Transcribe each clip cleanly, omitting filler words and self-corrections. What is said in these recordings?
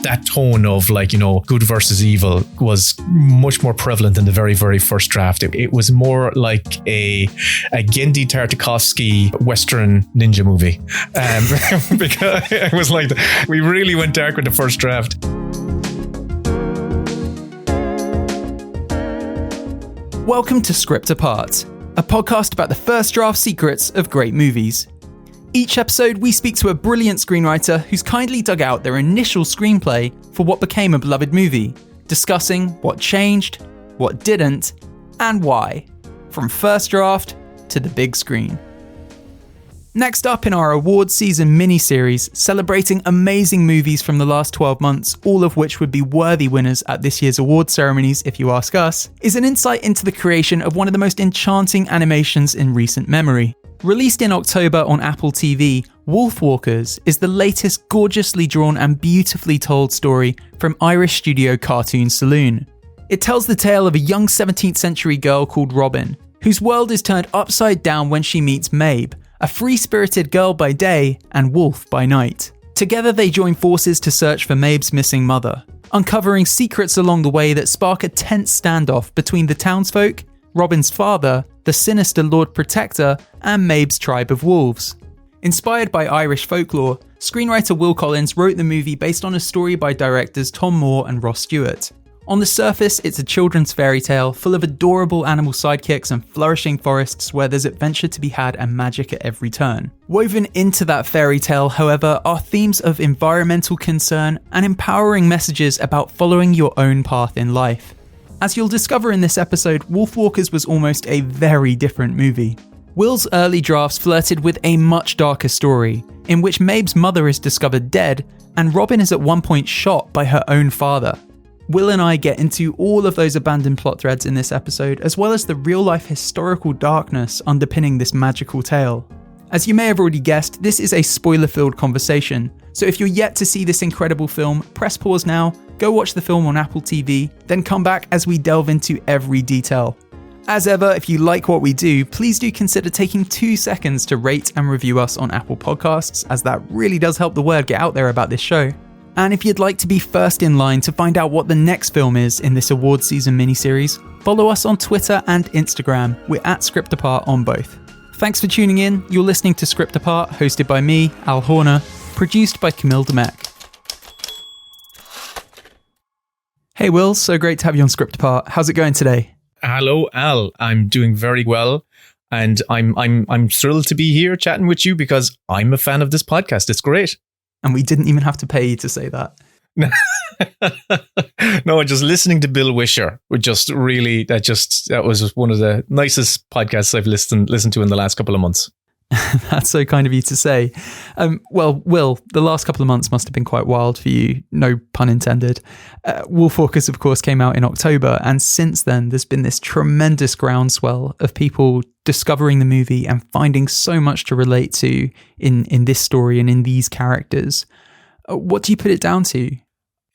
that tone of like, good versus evil was much more prevalent in the very, very first draft. It was more like a Genndy Tartakovsky Western ninja movie. Because it was like, we really went dark with the first draft. Welcome to Script Apart, a podcast about the first draft secrets of great movies. Each episode, we speak to a brilliant screenwriter who's kindly dug out their initial screenplay for what became a beloved movie, discussing what changed, what didn't, and why, from first draft to the big screen. Next up in our awards season mini-series, celebrating amazing movies from the last 12 months, all of which would be worthy winners at this year's awards ceremonies if you ask us, is an insight into the creation of one of the most enchanting animations in recent memory. Released in October on Apple TV, Wolfwalkers is the latest gorgeously drawn and beautifully told story from Irish studio Cartoon Saloon. It tells the tale of a young 17th century girl called Robyn, whose world is turned upside down when she meets Mebh, a free-spirited girl by day and wolf by night. Together they join forces to search for Mebh's missing mother, uncovering secrets along the way that spark a tense standoff between the townsfolk, Robyn's father, the sinister Lord Protector, and Mebh's tribe of wolves. Inspired by Irish folklore, screenwriter Will Collins wrote the movie based on a story by directors Tomm and Ross Stewart. On the surface, it's a children's fairy tale full of adorable animal sidekicks and flourishing forests where there's adventure to be had and magic at every turn. Woven into that fairy tale, however, are themes of environmental concern and empowering messages about following your own path in life. As you'll discover in this episode, Wolfwalkers was almost a very different movie. Will's early drafts flirted with a much darker story, in which Mebh's mother is discovered dead, and Robyn is at one point shot by her own father. Will and I get into all of those abandoned plot threads in this episode, as well as the real-life historical darkness underpinning this magical tale. As you may have already guessed, this is a spoiler-filled conversation, so if you're yet to see this incredible film, press pause now, go watch the film on Apple TV, then come back as we delve into every detail. As ever, if you like what we do, please do consider taking 2 seconds to rate and review us on Apple Podcasts, as that really does help the word get out there about this show. And if you'd like to be first in line to find out what the next film is in this awards season miniseries, follow us on Twitter and Instagram. We're at Script Apart on both. Thanks for tuning in. You're listening to Script Apart, hosted by me, Al Horner, produced by Camille Demek. Hey Will, so great to have you on Script Apart. How's it going today? Hello, Al. I'm doing very well, and I'm thrilled to be here chatting with you because I'm a fan of this podcast. It's great. And we didn't even have to pay you to say that. No, just listening to Bill Wisher that was one of the nicest podcasts I've listened to in the last couple of months. That's so kind of you to say. Well, Will, the last couple of months must have been quite wild for you, no pun intended. Wolfwalkers, of course, came out in October, and since then there's been this tremendous groundswell of people discovering the movie and finding so much to relate to in this story and in these characters. What do you put it down to?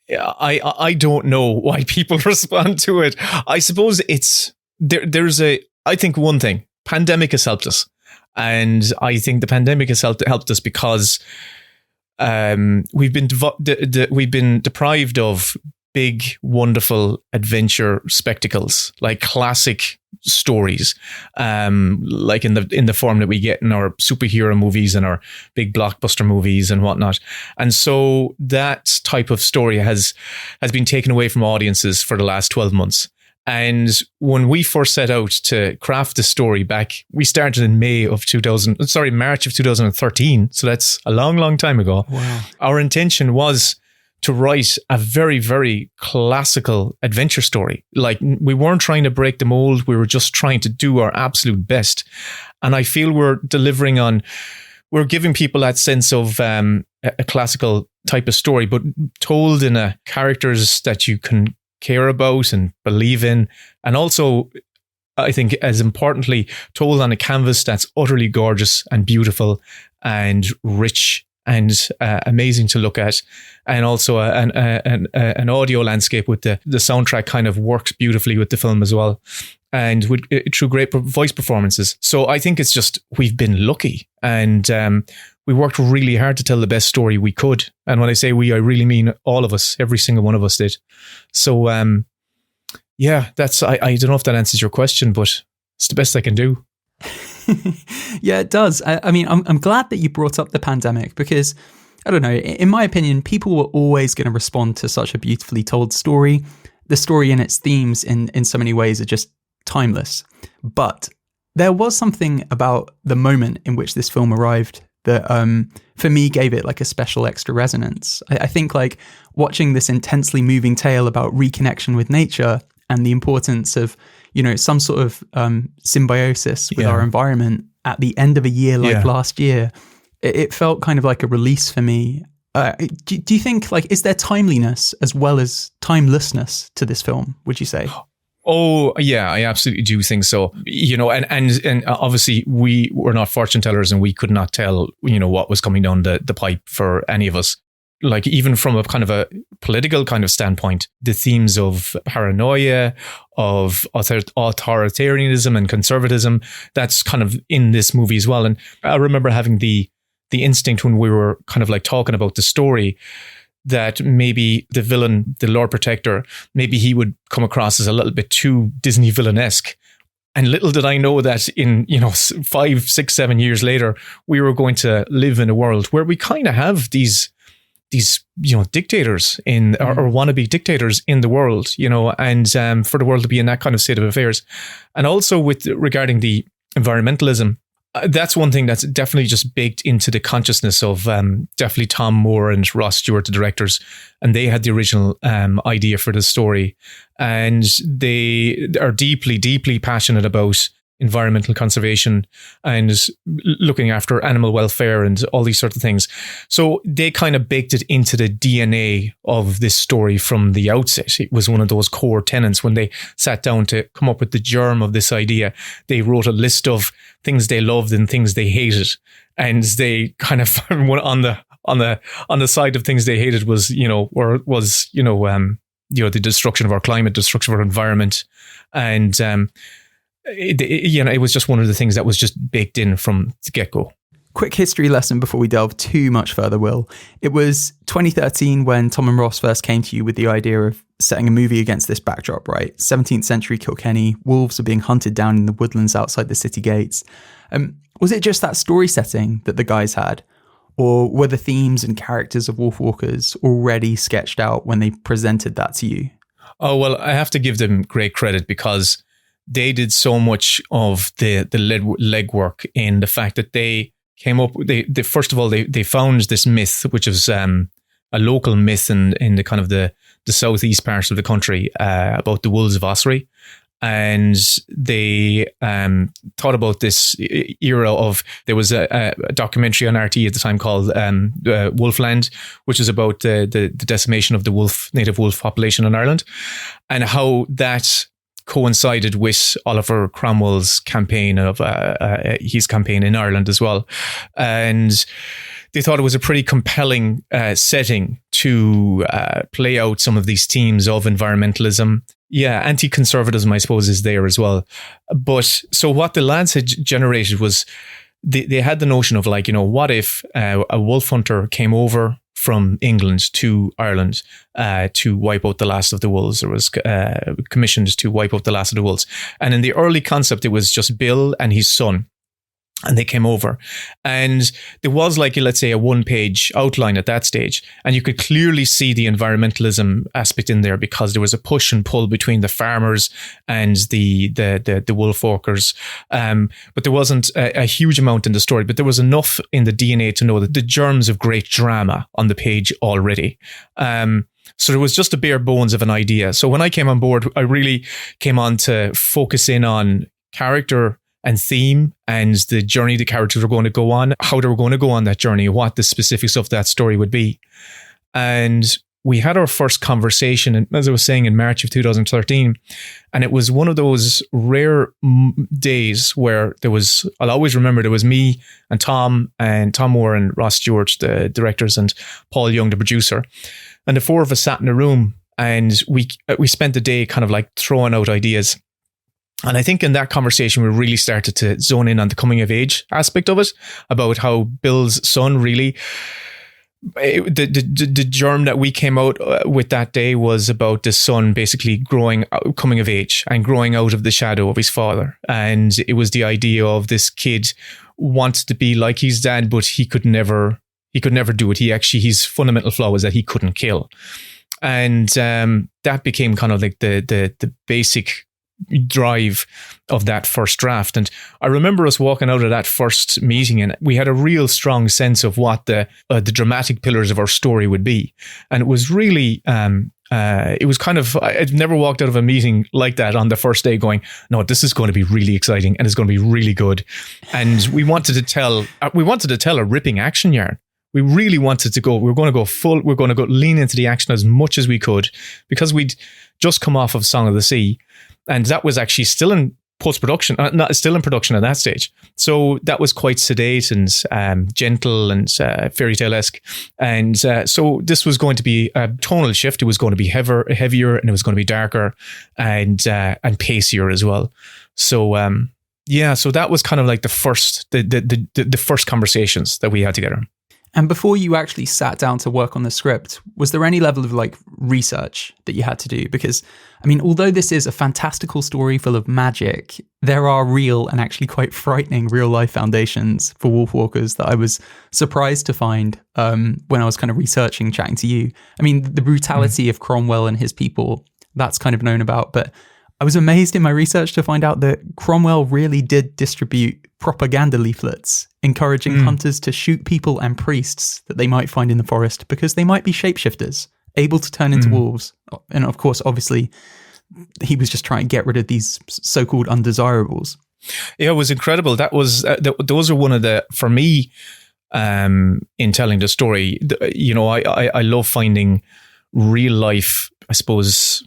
Yeah, I don't know why people respond to it. I suppose it's I think one thing, pandemic has helped us. And I think the pandemic has helped us because we've been deprived of big, wonderful adventure spectacles, like classic stories, like in the form that we get in our superhero movies and our big blockbuster movies and whatnot. And so that type of story has been taken away from audiences for the last 12 months. And when we first set out to craft the story back, we started in March of 2013. So that's a long, long time ago. Wow. Our intention was to write a very, very classical adventure story. Like, we weren't trying to break the mold. We were just trying to do our absolute best. And I feel we're giving people that sense of a classical type of story, but told in a characters that you can care about and believe in, and also I think as importantly told on a canvas that's utterly gorgeous and beautiful and rich and amazing to look at, and also an audio landscape with the soundtrack kind of works beautifully with the film as well. and through great voice performances. So I think it's just, we've been lucky, and we worked really hard to tell the best story we could. And when I say we, I really mean all of us. Every single one of us did. So yeah, that's, I don't know if that answers your question, but it's the best I can do. Yeah, it does. I mean, I'm glad that you brought up the pandemic, because I don't know, in my opinion, people were always going to respond to such a beautifully told story. The story and its themes in so many ways are just timeless. But there was something about the moment in which this film arrived that for me gave it like a special extra resonance. I think like watching this intensely moving tale about reconnection with nature and the importance of, you know, some sort of symbiosis with our environment at the end of a year like last year, it felt kind of like a release for me. Do you think, like, is there timeliness as well as timelessness to this film, would you say? Oh, yeah, I absolutely do think so. You know, and obviously we were not fortune tellers, and we could not tell, you know, what was coming down the pipe for any of us. Like, even from a kind of a political kind of standpoint, the themes of paranoia, of authoritarianism and conservatism, that's kind of in this movie as well. And I remember having the instinct when we were kind of like talking about the story, that maybe the villain, the Lord Protector, maybe he would come across as a little bit too Disney villain-esque. And little did I know that in, you know, 5, 6, 7 years later, we were going to live in a world where we kind of have these, you know, dictators in, or wannabe dictators in the world, you know, and for the world to be in that kind of state of affairs. And also regarding the environmentalism, that's one thing that's definitely just baked into the consciousness of definitely Tomm Moore and Ross Stewart, the directors, and they had the original idea for the story, and they are deeply, deeply passionate about environmental conservation and looking after animal welfare and all these sorts of things. So they kind of baked it into the DNA of this story from the outset. It was one of those core tenets. When they sat down to come up with the germ of this idea, they wrote a list of things they loved and things they hated, and they kind of on the side of things they hated was, you know, the destruction of our climate, destruction of our environment, and it was just one of the things that was just baked in from the get-go. Quick history lesson before we delve too much further, Will. It was 2013 when Tomm and Ross first came to you with the idea of setting a movie against this backdrop, right? 17th century Kilkenny, wolves are being hunted down in the woodlands outside the city gates. Was it just that story setting that the guys had? Or were the themes and characters of Wolfwalkers already sketched out when they presented that to you? Oh, well, I have to give them great credit, because they did so much of the legwork in the fact that they came up. They first of all they found this myth, which is a local myth in the kind of the southeast part of the country about the wolves of Ossory, and they thought about this era of, there was a documentary on RT at the time called Wolfland, which is about the decimation of the native wolf population in Ireland, and how that coincided with Oliver Cromwell's campaign of his campaign in Ireland as well. And they thought it was a pretty compelling setting to play out some of these themes of environmentalism. Yeah, anti-conservatism, I suppose, is there as well. But so what the lads had generated was, they had the notion of, like, you know, what if a wolf hunter came over from England to Ireland to wipe out the last of the wolves, or was commissioned to wipe out the last of the wolves. And in the early concept, it was just Bill and his son. And they came over, and there was, like, let's say, a 1-page outline at that stage, and you could clearly see the environmentalism aspect in there, because there was a push and pull between the farmers and the Wolfwalkers. But there wasn't a huge amount in the story, but there was enough in the DNA to know that the germs of great drama on the page already. So there was just a bare bones of an idea. So when I came on board, I really came on to focus in on character and theme and the journey the characters were going to go on, how they were going to go on that journey, what the specifics of that story would be. And we had our first conversation, as I was saying, in March of 2013. And it was one of those rare days where I'll always remember, there was me and Tomm Moore and Ross Stewart, the directors, and Paul Young, the producer. And the four of us sat in a room, and we spent the day kind of like throwing out ideas. And I think in that conversation, we really started to zone in on the coming of age aspect of it, about how Bill's son really, the germ that we came out with that day was about the son basically coming of age and growing out of the shadow of his father. And it was the idea of this kid wants to be like his dad, but he could never do it. His fundamental flaw was that he couldn't kill. And that became kind of like the basic drive of that first draft. And I remember us walking out of that first meeting, and we had a real strong sense of what the dramatic pillars of our story would be. And it was really it was kind of, I'd never walked out of a meeting like that on the first day going, no, this is going to be really exciting and it's going to be really good. And we wanted to tell a ripping action yarn. We really wanted to go, we're going to go lean into the action as much as we could, because we'd just come off of Song of the Sea. And that was actually still in post-production, still in production at that stage. So that was quite sedate and gentle and fairytale-esque. And so this was going to be a tonal shift. It was going to be heavier, and it was going to be darker and pacier as well. So so that was kind of like the first conversations that we had together. And before you actually sat down to work on the script, was there any level of like research that you had to do? Because, I mean, although this is a fantastical story full of magic, there are real and actually quite frightening real life foundations for Wolfwalkers that I was surprised to find when I was kind of researching, chatting to you. I mean, the brutality of Cromwell and his people, that's kind of known about, but I was amazed in my research to find out that Cromwell really did distribute propaganda leaflets encouraging hunters to shoot people and priests that they might find in the forest because they might be shapeshifters, able to turn into wolves. And of course, obviously, he was just trying to get rid of these so-called undesirables. Yeah, it was incredible. That was those are one of the, for me, in telling the story, I love finding real life, I suppose,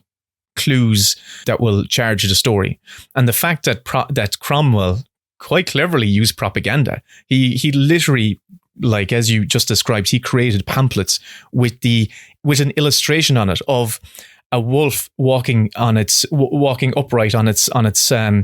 clues that will charge the story. And the fact that that Cromwell quite cleverly used propaganda. He literally, like as you just described, he created pamphlets with an illustration on it of a wolf walking upright on its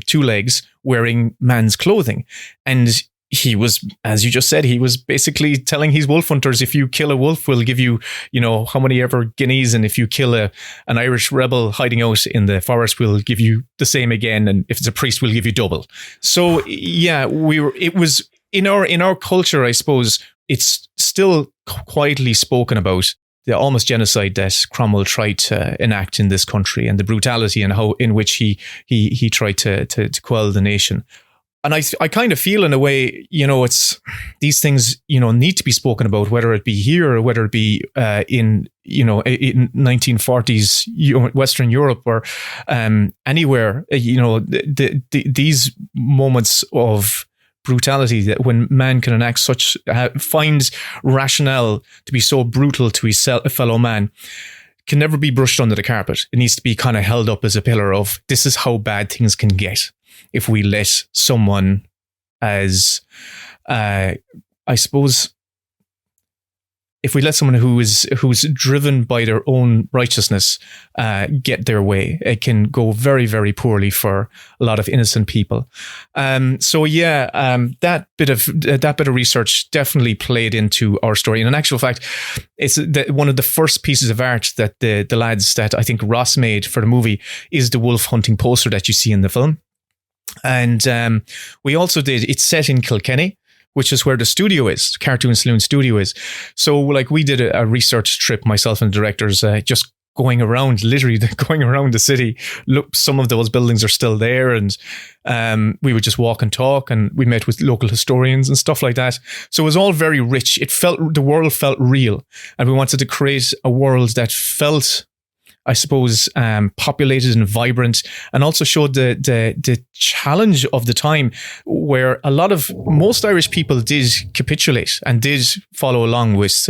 two legs, wearing man's clothing. And he was, as you just said, he was basically telling his wolf hunters, if you kill a wolf, we'll give you, how many ever guineas. And if you kill an Irish rebel hiding out in the forest, we'll give you the same again. And if it's a priest, we'll give you double. So yeah, it was in our culture, I suppose, it's still quietly spoken about the almost genocide that Cromwell tried to enact in this country, and the brutality and how in which he tried to quell the nation. And I kind of feel in a way, it's these things, need to be spoken about, whether it be here or whether it be in 1940s Western Europe or anywhere. These moments of brutality, that when man can enact such, finds rationale to be so brutal to his fellow man, can never be brushed under the carpet. It needs to be kind of held up as a pillar of, this is how bad things can get if we let someone as, I suppose, if we let someone who's driven by their own righteousness get their way, it can go very, very poorly for a lot of innocent people. That bit of research definitely played into our story. And in actual fact, it's one of the first pieces of art that the lads that I think Ross made for the movie is the wolf hunting poster that you see in the film. And we also it's set in Kilkenny, which is where the studio is, Cartoon Saloon studio is. So like we did a research trip, myself and the directors, just literally going around the city. Look, some of those buildings are still there, and we would just walk and talk, and we met with local historians and stuff like that. So it was all very rich. The world felt real, and we wanted to create a world that felt, I suppose, populated and vibrant, and also showed the challenge of the time, where most Irish people did capitulate and did follow along with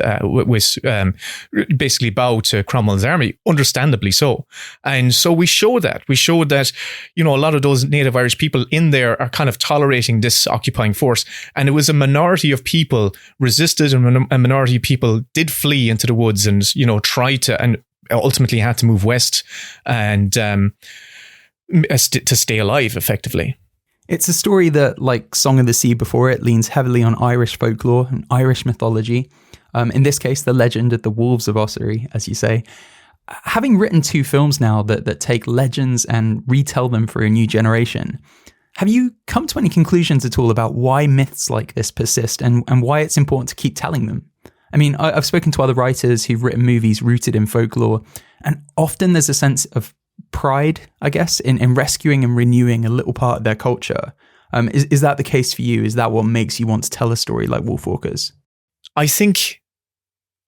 basically bow to Cromwell's army, understandably so. And so we showed that a lot of those native Irish people in there are kind of tolerating this occupying force, and it was a minority of people resisted, and a minority of people did flee into the woods and tried to, and ultimately had to move west. And to stay alive, effectively. It's a story that, like Song of the Sea before it, leans heavily on Irish folklore and Irish mythology. In this case, the legend of the Wolves of Ossory, as you say. Having written 2 films now that take legends and retell them for a new generation, have you come to any conclusions at all about why myths like this persist and why it's important to keep telling them? I mean, I've spoken to other writers who've written movies rooted in folklore, and often there's a sense of pride, I guess, in rescuing and renewing a little part of their culture. Is that the case for you? Is that what makes you want to tell a story like Wolfwalkers? I think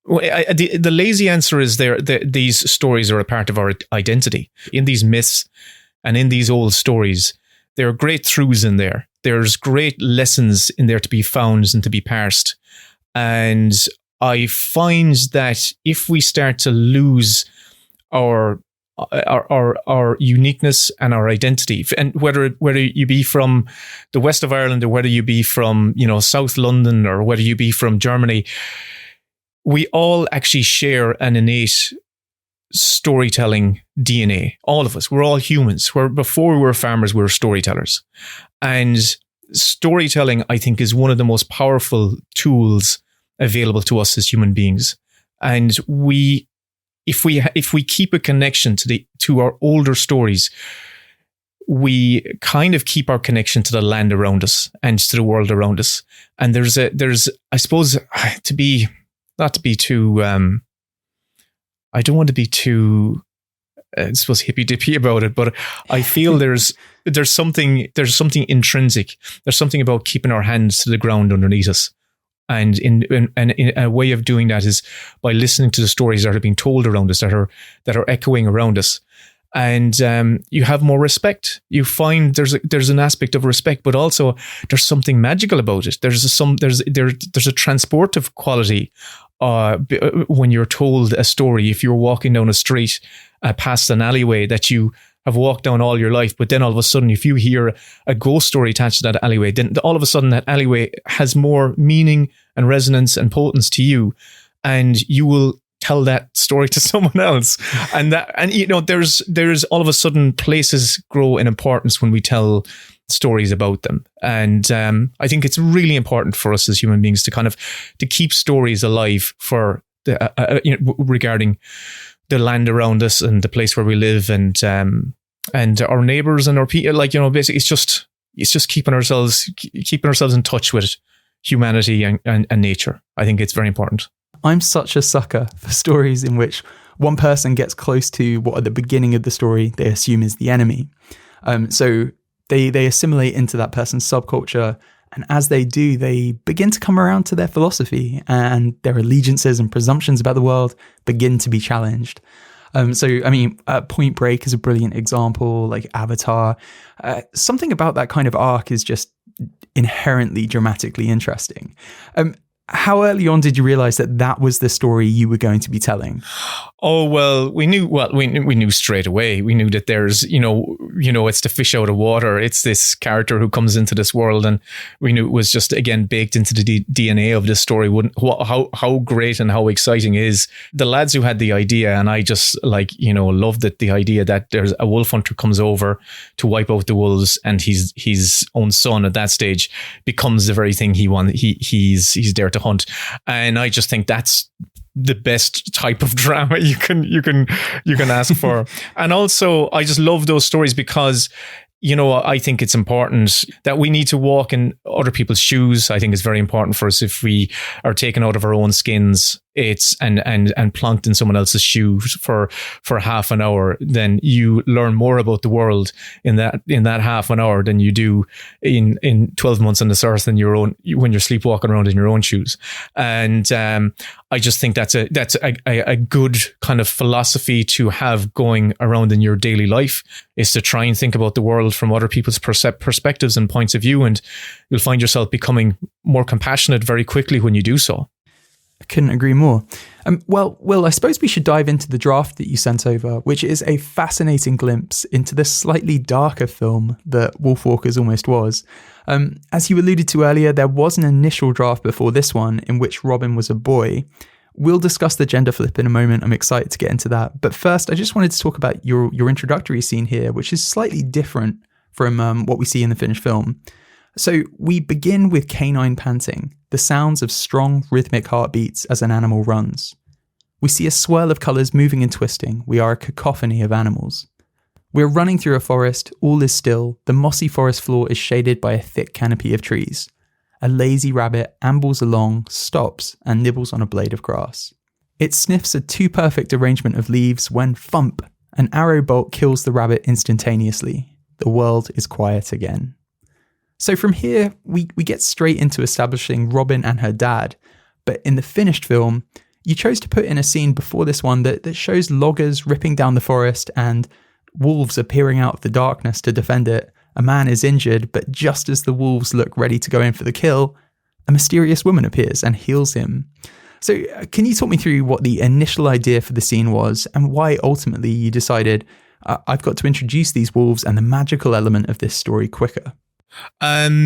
the lazy answer is these stories are a part of our identity. In these myths and in these old stories, there are great truths in there. There's great lessons in there to be found and to be parsed. And I find that if we start to lose our uniqueness and our identity, and whether you be from the west of Ireland or whether you be from, South London or whether you be from Germany, we all actually share an innate storytelling DNA. All of us, we're all humans. Before we were farmers, we were storytellers. And storytelling, I think, is one of the most powerful tools available to us as human beings. And if we keep a connection to our older stories, we kind of keep our connection to the land around us and to the world around us. And there's I suppose, not to be too I don't want to be too hippy dippy about it, but I feel there's something intrinsic. There's something about keeping our hands to the ground underneath us. And in a way of doing that is by listening to the stories that are being told around us, that are echoing around us, and you have more respect. You find there's an aspect of respect, but also there's something magical about it. There's a transportive quality when you're told a story. If you're walking down a street past an alleyway that you have walked down all your life, but then all of a sudden, if you hear a ghost story attached to that alleyway, then all of a sudden that alleyway has more meaning and resonance and potence to you, and you will tell that story to someone else. And there's all of a sudden places grow in importance when we tell stories about them. And I think it's really important for us as human beings to keep stories alive for regarding the land around us and the place where we live, and our neighbors and our people. Basically, it's just keeping ourselves in touch with humanity and nature. I think it's very important. I'm such a sucker for stories in which one person gets close to what at the beginning of the story they assume is the enemy. So they assimilate into that person's subculture, and as they do, they begin to come around to their philosophy, and their allegiances and presumptions about the world begin to be challenged. Point Break is a brilliant example, like Avatar. Something about that kind of arc is just inherently dramatically interesting. How early on did you realize that was the story you were going to be telling? Oh, well, we knew straight away. We knew that there's, it's the fish out of water. It's this character who comes into this world, and we knew it was just, again, baked into the DNA of this story. How great and how exciting is the lads who had the idea. And I just loved it. The idea that there's a wolf hunter comes over to wipe out the wolves, and his own son at that stage becomes the very thing he wanted. He's there to hunt. And I just think that's the best type of drama you can ask for. And also, I just love those stories because, I think it's important that we need to walk in other people's shoes. I think it's very important for us. If we are taken out of our own skins, and plonked in someone else's shoes for half an hour, then you learn more about the world in that half an hour than you do in 12 months on this earth when you're sleepwalking around in your own shoes. And I just think that's a good kind of philosophy to have going around in your daily life, is to try and think about the world from other people's perspectives and points of view, and you'll find yourself becoming more compassionate very quickly when you do so. I couldn't agree more. Well, Will, I suppose we should dive into the draft that you sent over, which is a fascinating glimpse into the slightly darker film that Wolfwalkers almost was. As you alluded to earlier, there was an initial draft before this one in which Robyn was a boy. We'll discuss the gender flip in a moment. I'm excited to get into that. But first, I just wanted to talk about your introductory scene here, which is slightly different from what we see in the finished film. So we begin with canine panting, the sounds of strong rhythmic heartbeats as an animal runs. We see a swirl of colours moving and twisting. We are a cacophony of animals. We're running through a forest, all is still, the mossy forest floor is shaded by a thick canopy of trees. A lazy rabbit ambles along, stops, and nibbles on a blade of grass. It sniffs a too perfect arrangement of leaves when, thump, an arrow bolt kills the rabbit instantaneously. The world is quiet again. So from here, we get straight into establishing Robyn and her dad. But in the finished film, you chose to put in a scene before this one that shows loggers ripping down the forest and wolves appearing out of the darkness to defend it. A man is injured, but just as the wolves look ready to go in for the kill, a mysterious woman appears and heals him. So can you talk me through what the initial idea for the scene was and why ultimately you decided, I've got to introduce these wolves and the magical element of this story quicker? The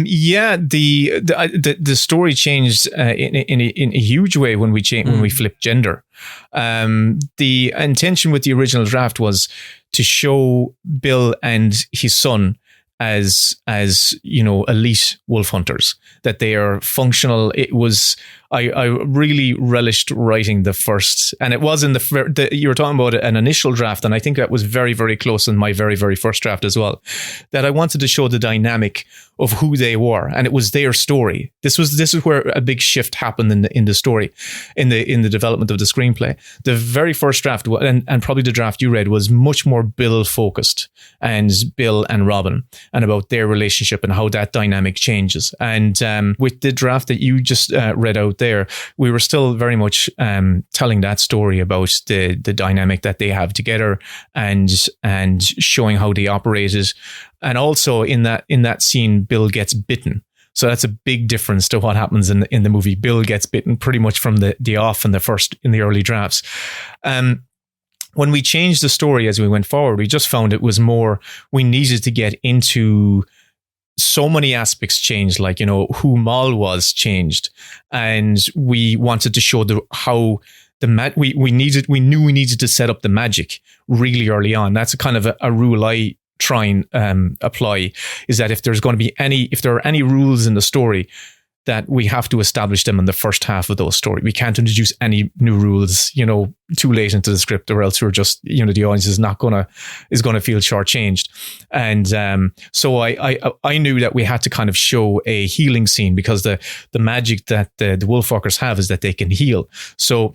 story changed in a huge way when we flipped gender. The intention with the original draft was to show Bill and his son as elite wolf hunters, that they are functional. It was I really relished writing the first, and it was in you were talking about an initial draft, and I think that was very, very close in my very, very first draft as well, that I wanted to show the dynamic of who they were, and it was their story. This is where a big shift happened in the story, in the development of the screenplay. The very first draft, and probably the draft you read, was much more Bill focused, and Bill and Robyn, and about their relationship and how that dynamic changes. And with the draft that you just read out there, we were still very much telling that story about the dynamic that they have together, and showing how they operated. And also in that scene, Bill gets bitten. So that's a big difference to what happens in the movie. Bill gets bitten pretty much from the off in the early drafts. When we changed the story as we went forward, we just found it was more, we needed to get into so many aspects changed, like, who Moll was changed. And we wanted to show we knew we needed to set up the magic really early on. That's a kind of a rule I try and apply, is that if there are any rules in the story, that we have to establish them in the first half of those story. We can't introduce any new rules, too late into the script, or else we're just, the audience is gonna feel shortchanged. And so I knew that we had to kind of show a healing scene, because the magic that the Wolfwalkers have is that they can heal. So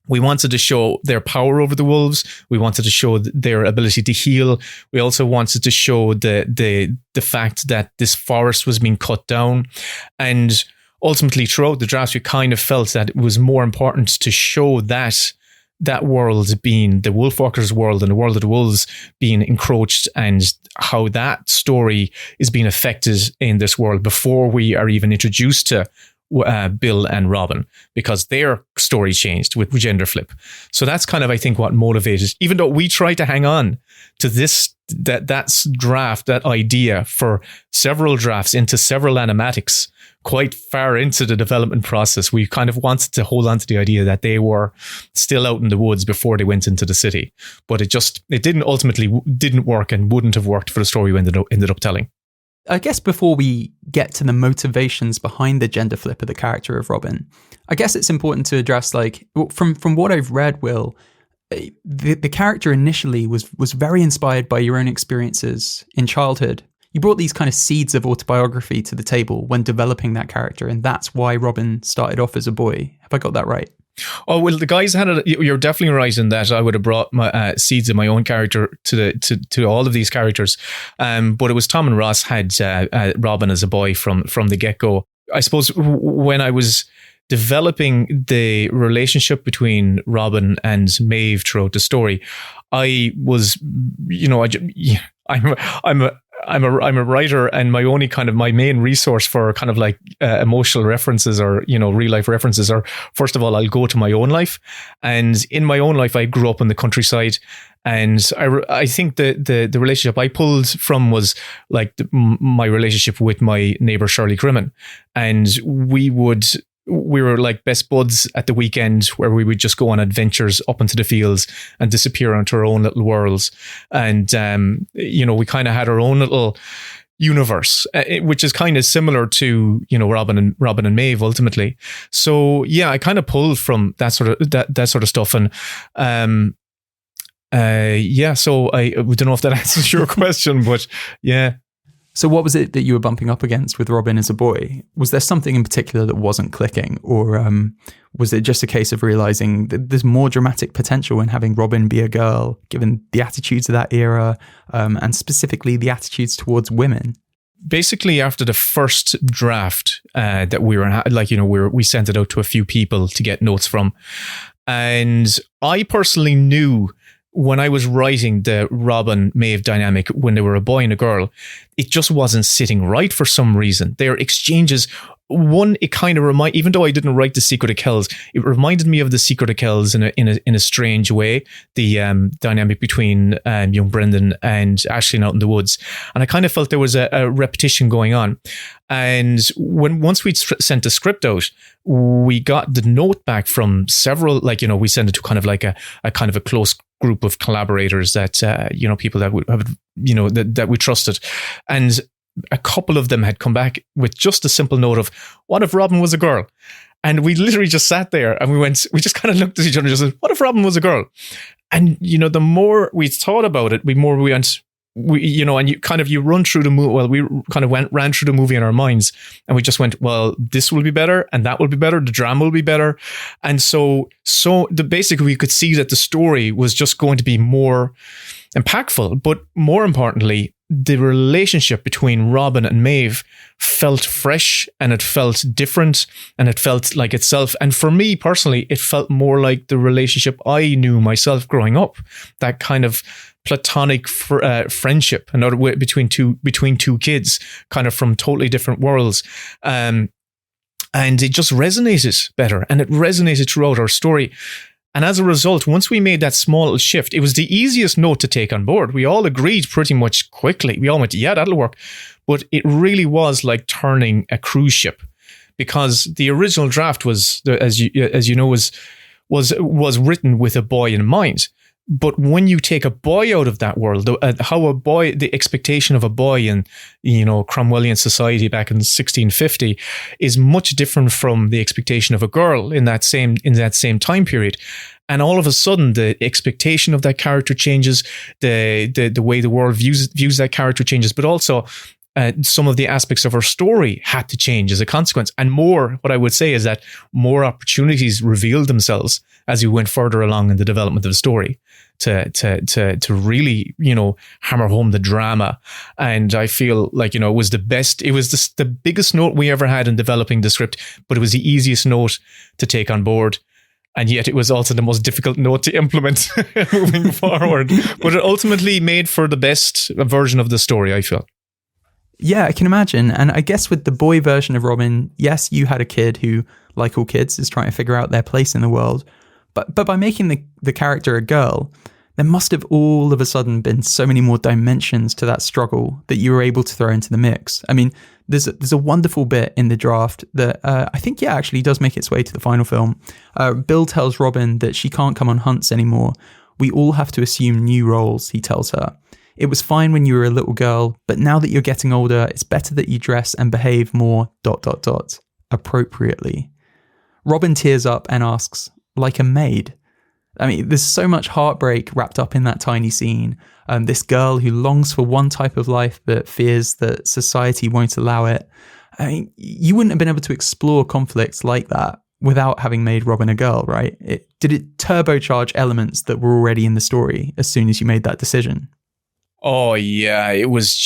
we wanted to show their power over the wolves. We wanted to show their ability to heal. We also wanted to show the fact that this forest was being cut down. And ultimately, throughout the drafts, we kind of felt that it was more important to show that world being the Wolfwalkers' world, and the world of the wolves being encroached, and how that story is being affected in this world before we are even introduced to Bill and Robyn, because their story changed with gender flip. So that's kind of, I think, what motivated, even though we tried to hang on to that draft, that idea, for several drafts into several animatics, quite far into the development process. We kind of wanted to hold on to the idea that they were still out in the woods before they went into the city, but it ultimately didn't work, and wouldn't have worked for the story we ended up telling. I guess before we get to the motivations behind the gender flip of the character of Robyn, I guess it's important to address, like, from what I've read, Will, the character initially was very inspired by your own experiences in childhood. You brought these kind of seeds of autobiography to the table when developing that character, and that's why Robyn started off as a boy. Have I got that right? Oh, well, the guys had it. You're definitely right in that I would have brought my seeds of my own character to all of these characters. But it was Tomm and Ross had Robyn as a boy from the get-go. I suppose when I was developing the relationship between Robyn and Mebh throughout the story, I was, I'm a writer, and my main resource for kind of like emotional references, or real life references, are, first of all, I'll go to my own life. And in my own life, I grew up in the countryside, and I think the relationship I pulled from was like my relationship with my neighbor Shirley Crimmin, and we would we were like best buds at the weekend, where we would just go on adventures up into the fields and disappear into our own little worlds. And, we kind of had our own little universe, which is kind of similar to, Robyn and Mebh ultimately. So yeah, I kind of pulled from that sort of stuff. And, so I don't know if that answers your question, but yeah. So what was it that you were bumping up against with Robyn as a boy? Was there something in particular that wasn't clicking? Or was it just a case of realizing that there's more dramatic potential in having Robyn be a girl, given the attitudes of that era, and specifically the attitudes towards women? Basically, after the first draft that we were we sent it out to a few people to get notes from. And I personally knew when I was writing the Robyn Mebh dynamic, when they were a boy and a girl, it just wasn't sitting right for some reason. Their exchanges, it kind of even though I didn't write The Secret of Kells, it reminded me of The Secret of Kells in a strange way. The dynamic between young Brendan and Aisling out in the woods, and I kind of felt there was a repetition going on. And once we'd sent the script out, we got the note back from several, we sent it to kind of like a kind of a close group of collaborators that people that would have that we trusted, and a couple of them had come back with just a simple note of, what if Robyn was a girl? And we literally just sat there and we just kind of looked at each other and just said, what if Robyn was a girl? And the more we thought about it, and you run through the movie. Well, we kind of ran through the movie in our minds, and we just went, well, this will be better, and that will be better. The drama will be better. And so basically we could see that the story was just going to be more impactful, but more importantly, the relationship between Robyn and Mebh felt fresh, and it felt different, and it felt like itself. And for me personally, it felt more like the relationship I knew myself growing up, that kind of platonic friendship, another way between two kids, kind of from totally different worlds. And it just resonated better, and it resonated throughout our story. And as a result, once we made that small little shift, it was the easiest note to take on board. We all agreed pretty much quickly. We all went, yeah, that'll work. But it really was like turning a cruise ship, because the original draft was, as you know, was written with a boy in mind. But when you take a boy out of that world, the expectation of a boy in, Cromwellian society back in 1650 is much different from the expectation of a girl in that same time period. And all of a sudden, the expectation of that character changes, the way the world views that character changes, but also some of the aspects of our story had to change as a consequence. And what I would say is that more opportunities revealed themselves as we went further along in the development of the story to really, hammer home the drama. And I feel like, it was the best, it was the biggest note we ever had in developing the script, but it was the easiest note to take on board. And yet it was also the most difficult note to implement moving forward. But it ultimately made for the best version of the story, I feel. Yeah, I can imagine. And I guess with the boy version of Robyn, yes, you had a kid who, like all kids, is trying to figure out their place in the world. But by making the character a girl, there must have all of a sudden been so many more dimensions to that struggle that you were able to throw into the mix. I mean, there's a wonderful bit in the draft that I think, actually does make its way to the final film. Bill tells Robyn that she can't come on hunts anymore. We all have to assume new roles, he tells her. It was fine when you were a little girl, but now that you're getting older, it's better that you dress and behave more ... appropriately. Robyn tears up and asks, like a maid? I mean, there's so much heartbreak wrapped up in that tiny scene. This girl who longs for one type of life but fears that society won't allow it. I mean, you wouldn't have been able to explore conflicts like that without having made Robyn a girl, right? Did it turbocharge elements that were already in the story as soon as you made that decision? Oh yeah, there was,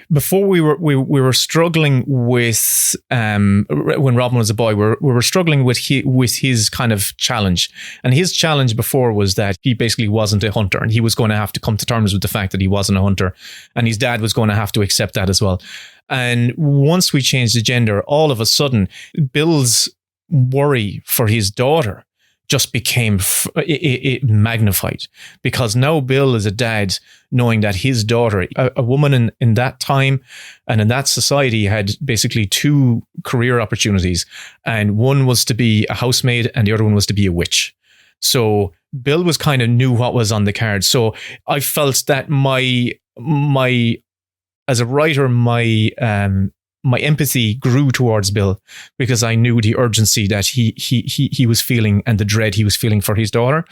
before we were struggling with when Robyn was a boy, we were struggling with his kind of challenge. And his challenge before was that he basically wasn't a hunter, and he was going to have to come to terms with the fact that he wasn't a hunter, and his dad was going to have to accept that as well. And once we changed the gender, all of a sudden Bill's worry for his daughter just became it magnified, because now Bill is a dad, knowing that his daughter, a woman in that time and in that society, had basically two career opportunities, and one was to be a housemaid and the other one was to be a witch. So Bill was kind of knew what was on the card. So I felt that my as a writer, my empathy grew towards Bill, because I knew the urgency that he was feeling and the dread he was feeling for his daughter.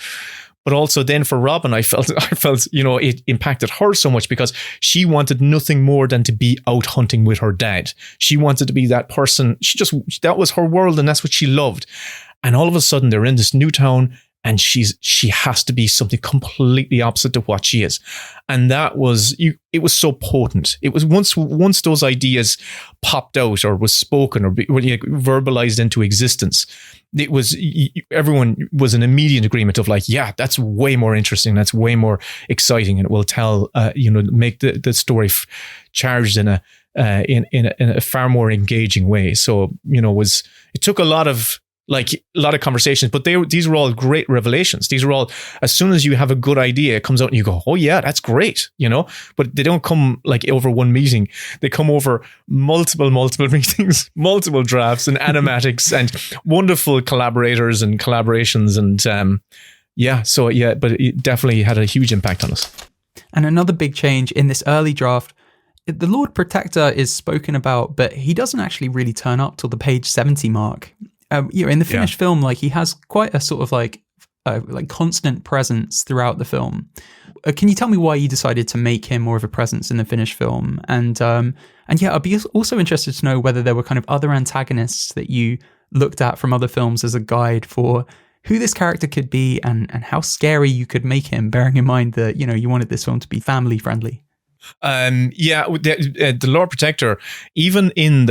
But also then for Robyn, I felt, it impacted her so much, because she wanted nothing more than to be out hunting with her dad. She wanted to be that person. That was her world, and that's what she loved. And all of a sudden they're in this new town, and she has to be something completely opposite to what she is. And it was so potent. It was once those ideas popped out or was spoken or verbalized into existence, it was, everyone was in immediate agreement of like, yeah, that's way more interesting. That's way more exciting. And it will tell, make the story charged in a far more engaging way. So, it took a lot of conversations, but these were all great revelations. These are all, as soon as you have a good idea, it comes out and you go, oh yeah, that's great, but they don't come like over one meeting. They come over multiple meetings, multiple drafts and animatics and wonderful collaborators and collaborations. And but it definitely had a huge impact on us. And another big change in this early draft, the Lord Protector is spoken about, but he doesn't actually really turn up till the page 70 mark. In the finished film, he has quite a sort of constant presence throughout the film. Can you tell me why you decided to make him more of a presence in the finished film? And I'd be also interested to know whether there were kind of other antagonists that you looked at from other films as a guide for who this character could be and how scary you could make him, bearing in mind that, you wanted this film to be family friendly. The Lord Protector, even in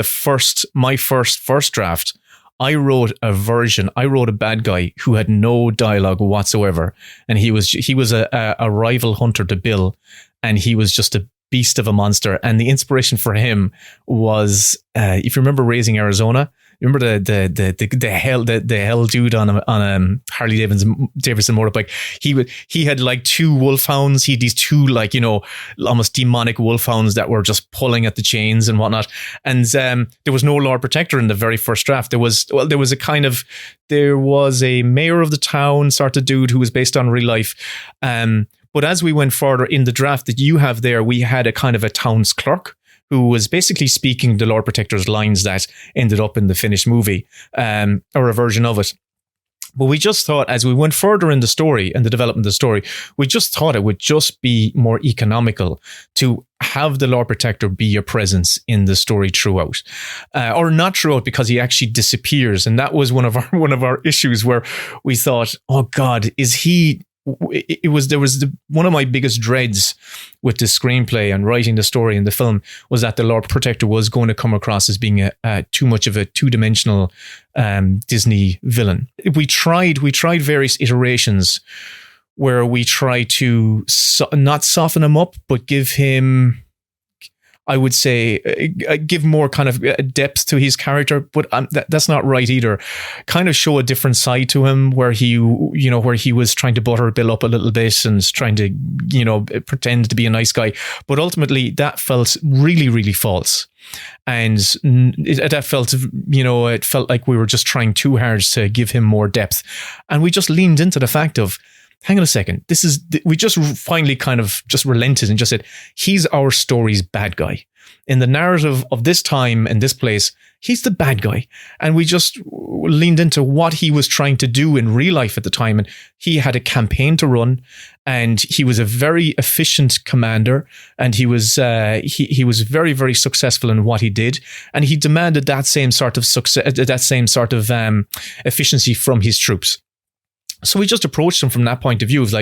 my first draft, I wrote a bad guy who had no dialogue whatsoever. And he was a rival hunter to Bill, and he was just a beast of a monster. And the inspiration for him was, if you remember Raising Arizona, remember the hell dude on a Harley Davidson motorbike. He had like two wolfhounds. He had these two almost demonic wolfhounds that were just pulling at the chains and whatnot. And there was no Lord Protector in the very first draft. There was a mayor of the town sort of dude who was based on real life. But as we went further in the draft that you have there, we had a kind of a town's clerk who was basically speaking the Lord Protector's lines that ended up in the finished movie, or a version of it. But we just thought, as we went further in the story and the development of the story, we just thought it would just be more economical to have the Lord Protector be a presence in the story throughout, or not throughout, because he actually disappears. And that was one of our issues, where we thought, oh God, is he... one of my biggest dreads with the screenplay and writing the story in the film was that the Lord Protector was going to come across as being too much of a two-dimensional Disney villain. We tried various iterations where we tried to not soften him up, but give him, I would say, give more kind of depth to his character, but that's not right either. Kind of show a different side to him, where he was trying to butter Bill up a little bit and trying to, pretend to be a nice guy. But ultimately, that felt really, really false. And it felt like we were just trying too hard to give him more depth. And we just leaned into the fact of, hang on a second, we just finally kind of just relented and just said, he's our story's bad guy. In the narrative of this time and this place, he's the bad guy. And we just leaned into what he was trying to do in real life at the time. And he had a campaign to run, and he was a very efficient commander, and he was he was very, very successful in what he did. And he demanded that same sort of success, that same sort of efficiency from his troops. So we just approached him from that point of view of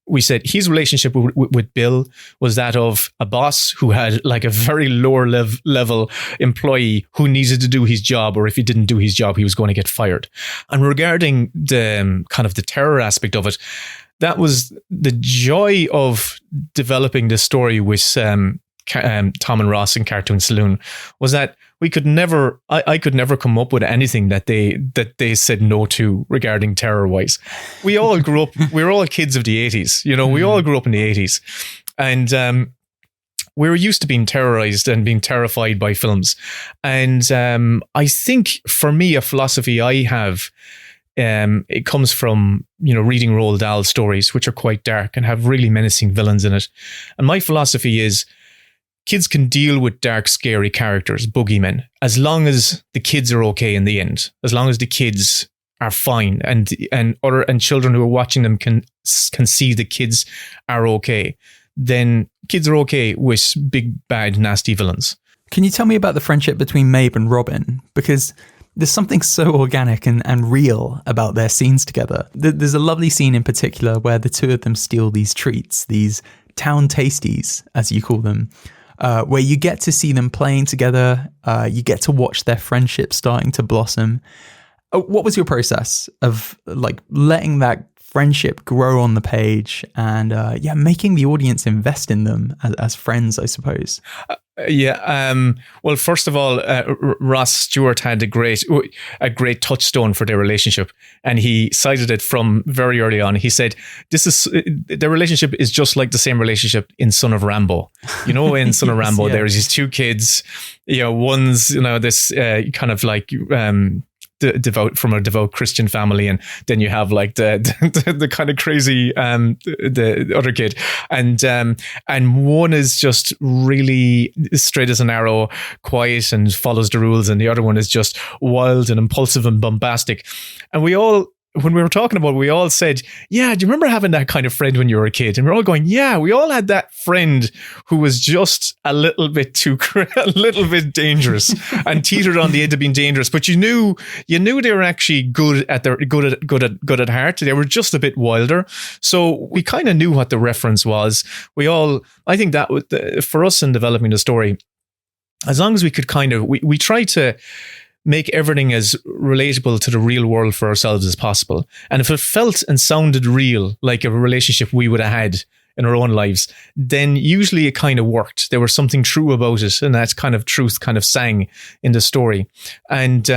we said his relationship with Bill was that of a boss who had like a very lower level employee who needed to do his job, or if he didn't do his job, he was going to get fired. And regarding the kind of the terror aspect of it, that was the joy of developing this story with Tomm and Ross in Cartoon Saloon, was that we could never, I could never come up with anything that they said no to regarding terror wise. We all grew up, we were all kids of the 80s, you know, we all grew up in the 80s. And we were used to being terrorized and being terrified by films. And I think for me, a philosophy I have, it comes from, you know, reading Roald Dahl stories, which are quite dark and have really menacing villains in it. And my philosophy is kids can deal with dark, scary characters, boogeymen, as long as the kids are okay in the end, as long as the kids are fine and children who are watching them can see the kids are okay. Then kids are okay with big, bad, nasty villains. Can you tell me about the friendship between Mebh and Robyn? Because there's something so organic and real about their scenes together. There's a lovely scene in particular where the two of them steal these treats, these town tasties, as you call them, where you get to see them playing together. You get to watch their friendship starting to blossom. What was your process of like letting that friendship grow on the page and making the audience invest in them as friends, I suppose? Well, first of all, Ross Stewart had a great touchstone for their relationship, and he cited it from very early on. He said, their relationship is just like the same relationship in Son of Rambo. You know, in Son of Rambo, there's these two kids, you know, one's, you know, this kind of like, from a devout Christian family, and then you have like the kind of crazy the other kid, and one is just really straight as an arrow, quiet and follows the rules, and the other one is just wild and impulsive and bombastic. And we all, when we were talking about it, we all said, yeah, do you remember having that kind of friend when you were a kid? And we're all going, yeah, we all had that friend who was just a little bit a little bit dangerous and teetered on the edge of being dangerous. But you knew they were actually good at heart. They were just a bit wilder. So we kind of knew what the reference was. I think that was for us in developing the story, as long as we could we tried to make everything as relatable to the real world for ourselves as possible. And if it felt and sounded real, like a relationship we would have had in our own lives, then usually it kind of worked. There was something true about it, and that kind of truth kind of sang in the story. And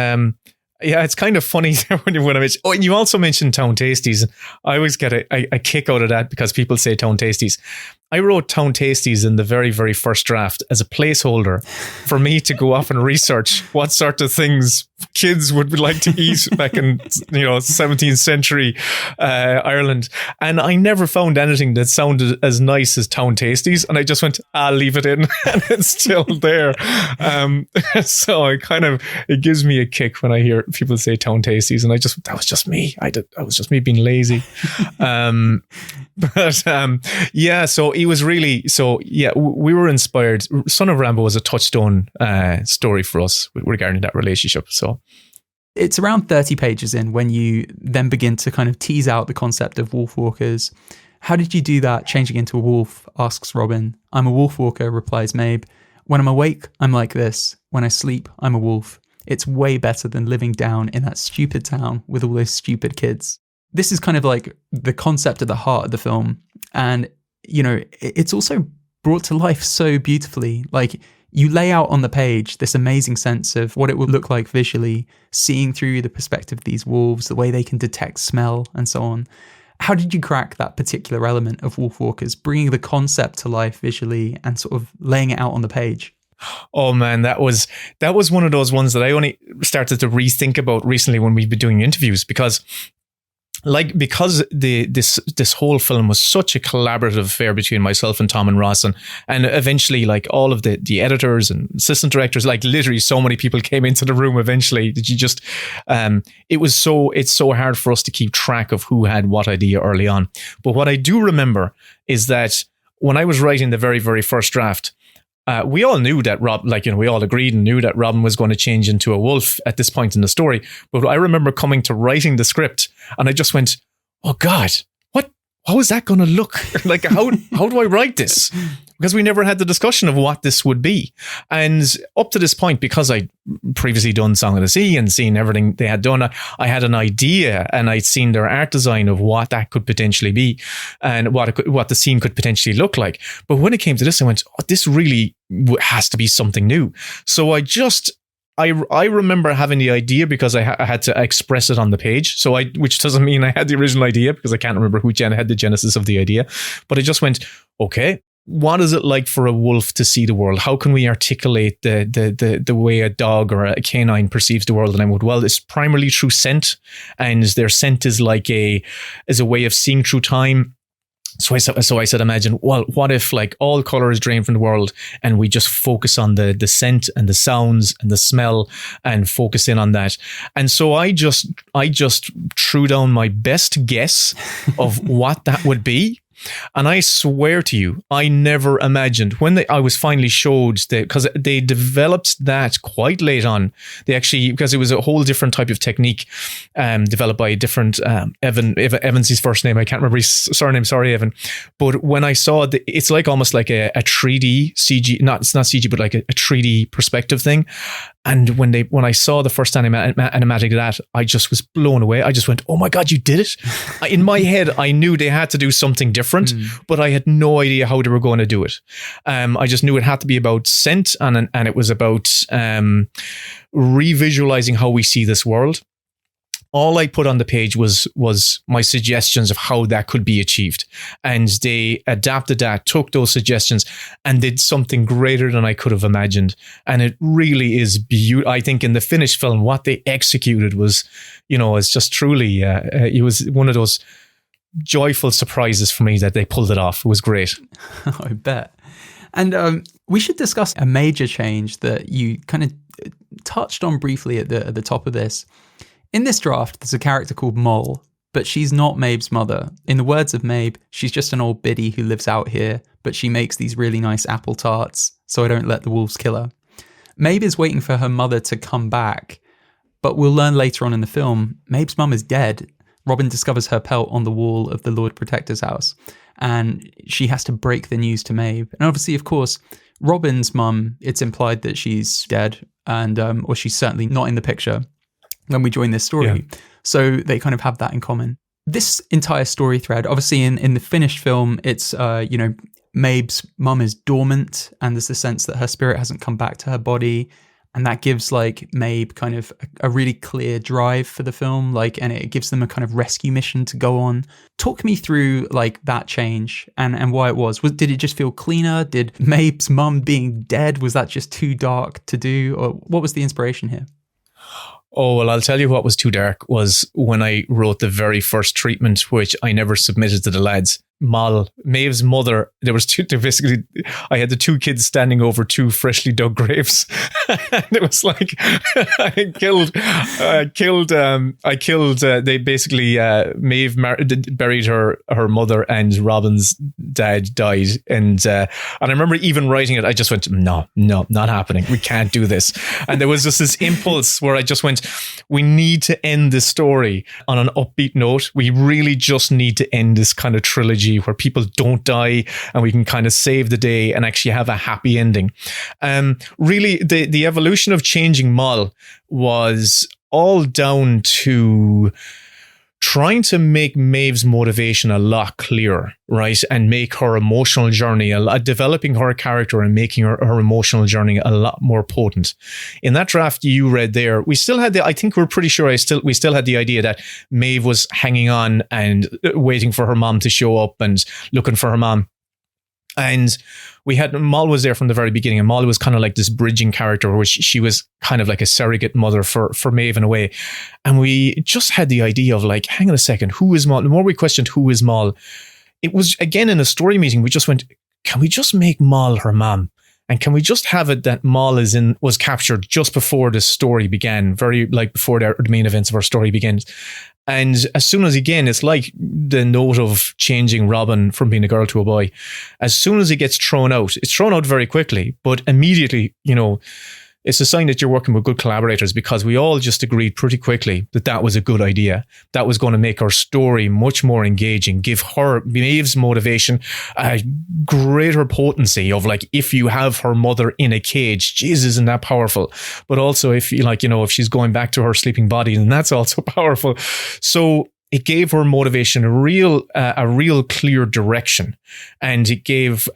it's kind of funny when I mentioned, and you also mentioned Town Tasties. I always get a kick out of that because people say Town Tasties. I wrote Town Tasties in the very, very first draft as a placeholder for me to go off and research what sort of things kids would like to eat back in, 17th century Ireland. And I never found anything that sounded as nice as Town Tasties. And I just went, I'll leave it in, and it's still there. So it gives me a kick when I hear people say Town Tasties, and that was just me. That was just me being lazy. So it was really, we were inspired. Son of Rambo was a touchstone story for us regarding that relationship. So it's around 30 pages in when you then begin to kind of tease out the concept of Wolfwalkers. How did you do that, changing into a wolf, asks Robyn. I'm a Wolfwalker, replies Mebh. When I'm awake, I'm like this. When I sleep, I'm a wolf. It's way better than living down in that stupid town with all those stupid kids. This is kind of like the concept at the heart of the film. And it's also brought to life so beautifully. Like, you lay out on the page this amazing sense of what it would look like visually, seeing through the perspective of these wolves, the way they can detect smell and so on. How did you crack that particular element of Wolfwalkers, bringing the concept to life visually and sort of laying it out on the page? Oh man, that was one of those ones that I only started to rethink about recently when we've been doing interviews, because this whole film was such a collaborative affair between myself and Tomm and Ross, and eventually like all of the editors and assistant directors, like literally so many people came into the room eventually that you just it's so hard for us to keep track of who had what idea early on. But what I do remember is that when I was writing the very, very first draft, we all knew that we all agreed and knew that Robyn was going to change into a wolf at this point in the story. But I remember coming to writing the script and I just went, oh God, how is that going to look? Like, how do I write this? Because we never had the discussion of what this would be. And up to this point, because I'd previously done Song of the Sea and seen everything they had done, I had an idea and I'd seen their art design of what that could potentially be and what the scene could potentially look like. But when it came to this, I went, oh, this really has to be something new. So I just I remember having the idea because I had to express it on the page. So which doesn't mean I had the original idea, because I can't remember who had the genesis of the idea. But I just went, okay, what is it like for a wolf to see the world? How can we articulate the way a dog or a canine perceives the world? And I went, well, it's primarily through scent, and their scent is like a way of seeing through time. So I said, imagine, well, what if like all color is drained from the world and we just focus on the scent and the sounds and the smell and focus in on that. And so I just threw down my best guess of what that would be. And I swear to you, I never imagined when I was finally showed because they developed that quite late on. They actually, because it was a whole different type of technique developed by a different Evan's his first name. I can't remember his surname. Sorry, Evan. But when I saw it, it's like almost like a 3D CG, it's not CG, but like a 3D perspective thing. And when I saw the first animatic of that, I just was blown away. I just went, oh my God, you did it. In my head, I knew they had to do something different, but I had no idea how they were going to do it. I just knew it had to be about scent, and it was about revisualizing how we see this world. All I put on the page was my suggestions of how that could be achieved. And they adapted that, took those suggestions and did something greater than I could have imagined. And it really is beautiful. I think in the finished film, what they executed was, it's just truly, it was one of those joyful surprises for me that they pulled it off. It was great. I bet. And we should discuss a major change that you kind of touched on briefly at the top of this. In this draft, there's a character called Moll, but she's not Mebh's mother. In the words of Mebh, she's just an old biddy who lives out here, but she makes these really nice apple tarts, so I don't let the wolves kill her. Mebh is waiting for her mother to come back, but we'll learn later on in the film, Mebh's mum is dead. Robyn discovers her pelt on the wall of the Lord Protector's house, and she has to break the news to Mebh. And obviously, of course, Robyn's mum, it's implied that she's dead, and or she's certainly not in the picture when we join this story. Yeah. So they kind of have that in common. This entire story thread, obviously in the finished film, it's, Mebh's mum is dormant, and there's the sense that her spirit hasn't come back to her body. And that gives like Mebh kind of a really clear drive for the film, and it gives them a kind of rescue mission to go on. Talk me through like that change and why it was. Did it just feel cleaner? Did Mebh's mum being dead, was that just too dark to do? Or what was the inspiration here? Oh, well, I'll tell you what was too dark was when I wrote the very first treatment, which I never submitted to the lads. Moll, Mebh's mother, I had the two kids standing over two freshly dug graves. And it was like, Mebh buried her mother, and Robyn's dad died. And I remember even writing it, I just went, no, not happening. We can't do this. And there was just this impulse where I just went, we need to end this story on an upbeat note. We really just need to end this kind of trilogy where people don't die and we can kind of save the day and actually have a happy ending. Really, the evolution of changing Moll was all down to trying to make Mebh's motivation a lot clearer, right? And make her emotional journey, developing her character and making her emotional journey a lot more potent. In that draft you read there, we still had we still had the idea that Mebh was hanging on and waiting for her mom to show up and looking for her mom. And Moll was there from the very beginning, and Moll was kind of like this bridging character where she was kind of like a surrogate mother for Mebh in a way. And we just had the idea of like, hang on a second, who is Moll? The more we questioned who is Moll, it was again in a story meeting, we just went, can we just make Moll her mom? And can we just have it that Moll was captured just before the story began, very like before the main events of our story begins. And as soon as, again, it's like the note of changing Robyn from being a girl to a boy. As soon as it gets thrown out, it's thrown out very quickly, but immediately, it's a sign that you're working with good collaborators, because we all just agreed pretty quickly that was a good idea. That was going to make our story much more engaging, give her, Mebh's motivation, a greater potency of like, if you have her mother in a cage, Jesus, isn't that powerful? But also if if she's going back to her sleeping body, then that's also powerful. So it gave her motivation a real clear direction, and it gave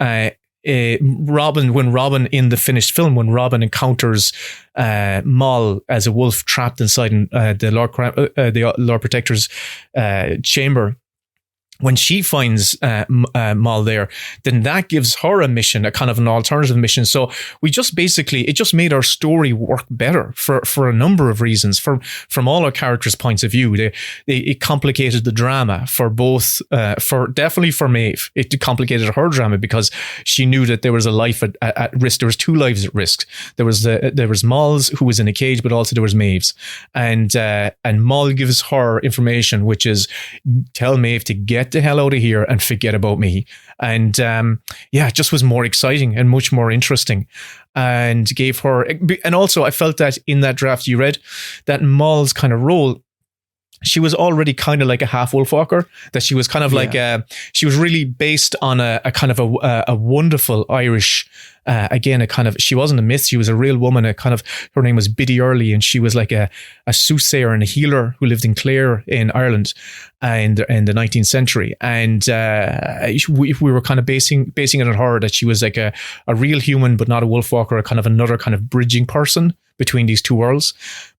when Robyn in the finished film, when Robyn encounters Moll as a wolf trapped inside the Lord Protector's chamber, when she finds Moll there, then that gives her a mission, a kind of an alternative mission. So we just it just made our story work better for a number of reasons. From all our characters' points of view, it complicated the drama for both, definitely for Mebh. It complicated her drama because she knew that there was a life at risk. There was two lives at risk. There was Moll's, who was in a cage, but also there was Mebh's. And Moll gives her information, which is tell Mebh to get the hell out of here and forget about me. And it just was more exciting and much more interesting, and gave her. And also I felt that in that draft you read, that Moll's kind of role, she was already kind of like a half Wolfwalker, that she was kind of like she was really based on a kind of a wonderful Irish, she wasn't a myth, she was a real woman, her name was Biddy Early, and she was like a soothsayer and a healer who lived in Clare in Ireland and in the 19th century. And we were kind of basing it on her, that she was like a real human but not a Wolfwalker, a kind of another kind of bridging person between these two worlds.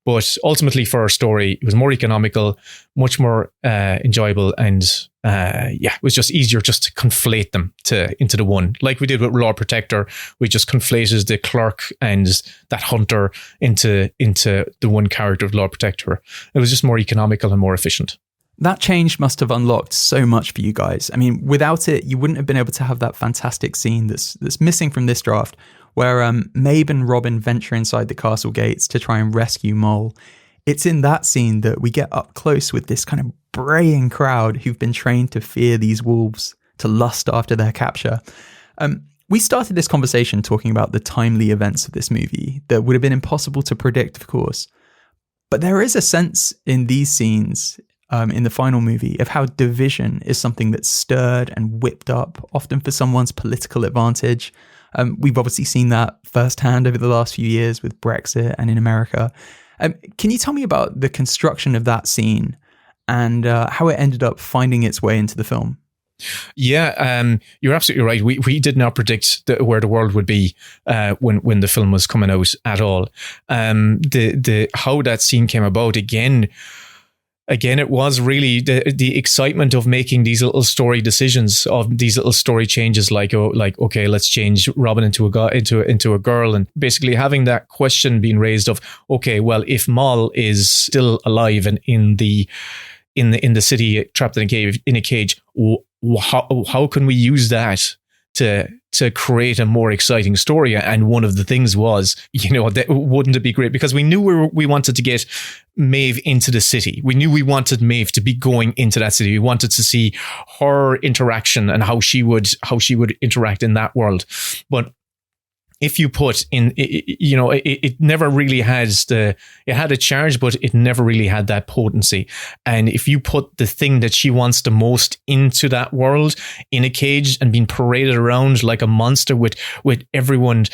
But ultimately for our story, it was more economical, much more enjoyable, and it was just easier just to conflate them into the one. Like we did with Lord Protector, we just conflated the clerk and that hunter into the one character of Lord Protector. It was just more economical and more efficient. That change must have unlocked so much for you guys. I mean, without it, you wouldn't have been able to have that fantastic scene that's missing from this draft, where Mebh and Robyn venture inside the castle gates to try and rescue Moll. It's in that scene that we get up close with this kind of braying crowd who've been trained to fear these wolves, to lust after their capture. We started this conversation talking about the timely events of this movie that would have been impossible to predict, of course. But there is a sense in these scenes, in the final movie, of how division is something that's stirred and whipped up, often for someone's political advantage. We've obviously seen that firsthand over the last few years with Brexit and in America. Can you tell me about the construction of that scene and how it ended up finding its way into the film? Yeah, you're absolutely right. We did not predict where the world would be when the film was coming out at all. The how that scene came about, again, it was really the excitement of making these little story decisions, of these little story changes, like okay, let's change Robyn into a girl, and basically having that question being raised of, okay, well, if Moll is still alive and in the city trapped in a cage, how can we use that to create a more exciting story? And one of the things was, wouldn't it be great? Because we knew we wanted to get Mebh into the city. We knew we wanted Mebh to be going into that city. We wanted to see her interaction and how she would interact in that world. But if you put in, it never really has it had a charge, but it never really had that potency. And if you put the thing that she wants the most into that world in a cage and being paraded around like a monster with everyone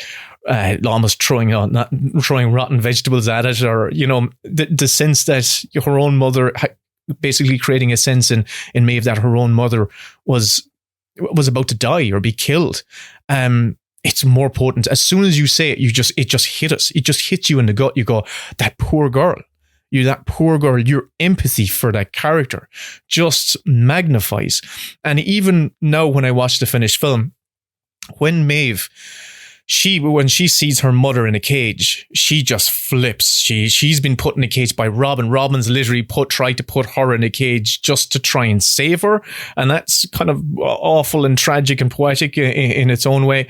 almost throwing rotten vegetables at it, or, the sense that her own mother, basically creating a sense in Mebh that her own mother was about to die or be killed. It's more potent. As soon as you say it, it just hit us. It just hits you in the gut. You go, that poor girl. Your empathy for that character just magnifies. And even now, when I watch the finished film, when Mebh, when she sees her mother in a cage, she just flips. She's been put in a cage by Robyn. Robyn's literally tried to put her in a cage just to try and save her. And that's kind of awful and tragic and poetic in its own way.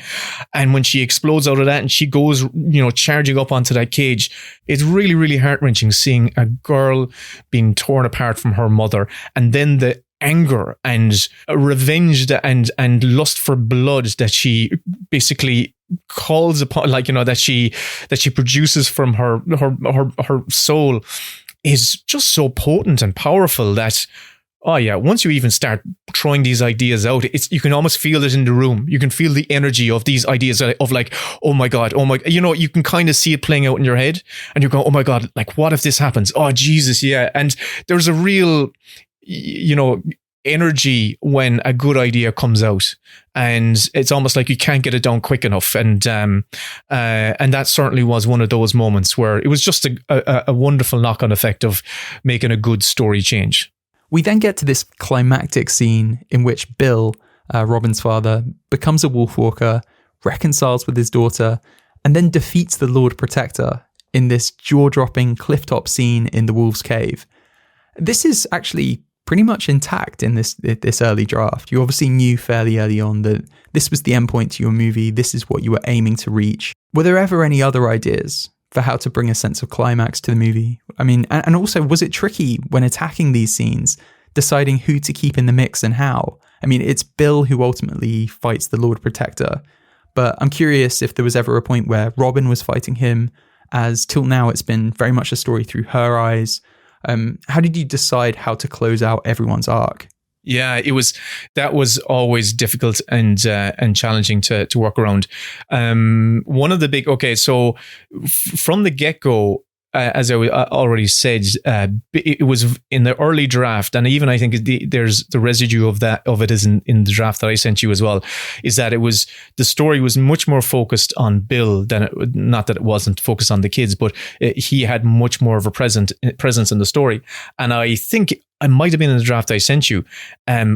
And when she explodes out of that and she goes, charging up onto that cage, it's really, really heart-wrenching seeing a girl being torn apart from her mother. And then the anger and revenge and lust for blood that she basically calls upon, that she produces from her soul, is just so potent and powerful that, once you even start throwing these ideas out, you can almost feel it in the room. You can feel the energy of these ideas of like, oh my God, you can kind of see it playing out in your head, and you're going, oh my God, like, what if this happens? Oh Jesus, yeah. And there's a real, energy when a good idea comes out, and it's almost like you can't get it done quick enough. And that certainly was one of those moments where it was just a wonderful knock-on effect of making a good story change. We then get to this climactic scene in which Bill, Robyn's father, becomes a Wolfwalker, reconciles with his daughter, and then defeats the Lord Protector in this jaw-dropping clifftop scene in the Wolf's Cave. This is actually pretty much intact in this early draft. You obviously knew fairly early on that this was the endpoint to your movie. This is what you were aiming to reach. Were there ever any other ideas for how to bring a sense of climax to the movie? I mean, and also, was it tricky when attacking these scenes, deciding who to keep in the mix and how? I mean, it's Bill who ultimately fights the Lord Protector, but I'm curious if there was ever a point where Robyn was fighting him, as till now it's been very much a story through her eyes. How did you decide how to close out everyone's arc? Yeah, that was always difficult and challenging to work around. One of the big, so from the get-go, as I already said, it was in the early draft, and even I think there's the residue of it is in the draft that I sent you as well, is that the story was much more focused on Bill than not that it wasn't focused on the kids, but he had much more of a presence in the story. And I think it might have been in the draft I sent you.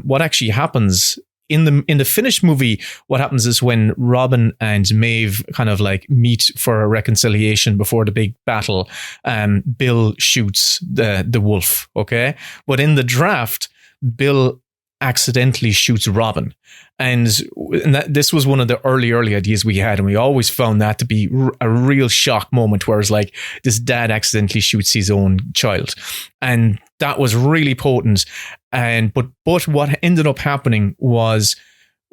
What actually happens in the finished movie, what happens is when Robyn and Mebh kind of like meet for a reconciliation before the big battle, Bill shoots the wolf, okay? But in the draft, Bill accidentally shoots Robyn. And this was one of the early ideas we had, and we always found that to be a real shock moment, whereas like this dad accidentally shoots his own child. And that was really potent. But what ended up happening was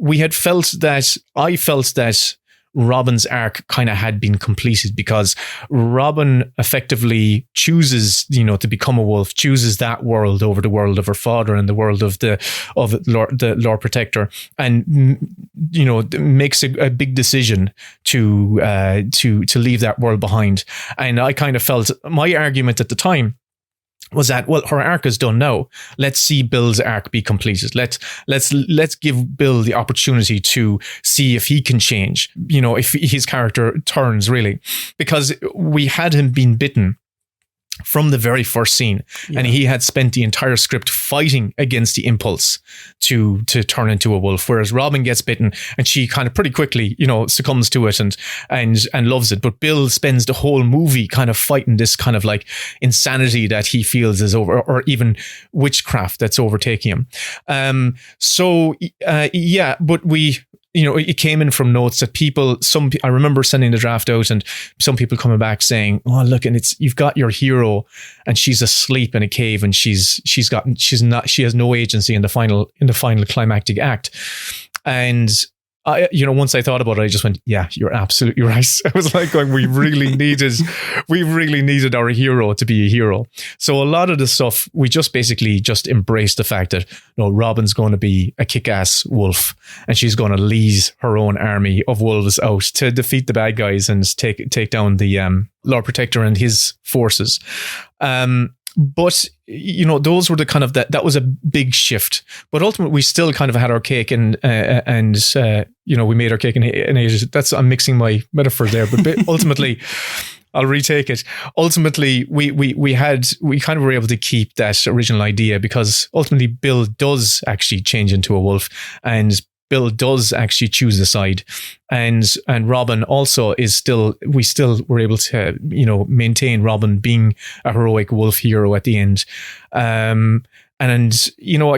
I felt that Robyn's arc kind of had been completed, because Robyn effectively chooses, to become a wolf, chooses that world over the world of her father and the world of the Lord Protector, and makes a big decision to leave that world behind. And I kind of felt, my argument at the time was that, well, her arc is done now. Let's see Bill's arc be completed. Let's give Bill the opportunity to see if he can change, if his character turns, really, because we had him been bitten from the very first scene, and he had spent the entire script fighting against the impulse to turn into a wolf, whereas Robyn gets bitten and she kind of pretty quickly succumbs to it and loves it. But Bill spends the whole movie kind of fighting this kind of like insanity that he feels is over, or even witchcraft that's overtaking him. But we, it came in from notes that I remember sending the draft out, and some people coming back saying, "Oh, look, and you've got your hero, and she's asleep in a cave, and she has no agency in the final climactic act." And once I thought about it, I just went, "Yeah, you're absolutely right." I was like going, we really needed our hero to be a hero. So a lot of the stuff, we just basically embraced the fact that Robyn's going to be a kick-ass wolf, and she's going to lead her own army of wolves out to defeat the bad guys and take down the Lord Protector and his forces. But those were the kind of that was a big shift. But ultimately, we still kind of had our cake and we made our cake and ate it. I'm mixing my metaphor there, but ultimately, I'll retake it. Ultimately, we kind of were able to keep that original idea, because ultimately Bill does actually change into a wolf, and Bill does actually choose a side, and Robyn also we still were able to maintain Robyn being a heroic wolf hero at the end. I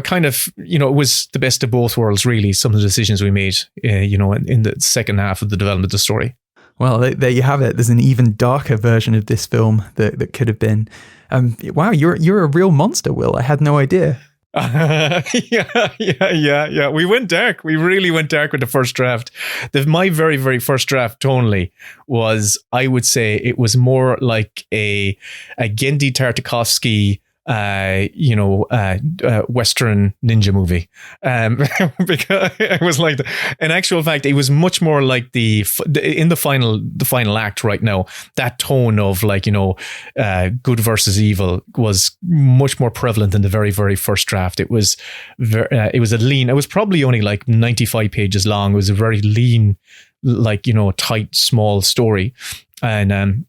kind of, it was the best of both worlds, really, some of the decisions we made, in the second half of the development of the story. Well, there you have it. There's an even darker version of this film that could have been. Wow, you're a real monster, Will. I had no idea. Yeah. We went dark. We really went dark with the first draft. My very, very first draft, tonally, was, I would say, it was more like a Genndy Tartakovsky Western ninja movie. Because it was like, in actual fact, it was much more like in the final act right now, that tone of like, good versus evil was much more prevalent in the very, very first draft. It was it was probably only like 95 pages long. It was a very lean, like, tight, small story. And,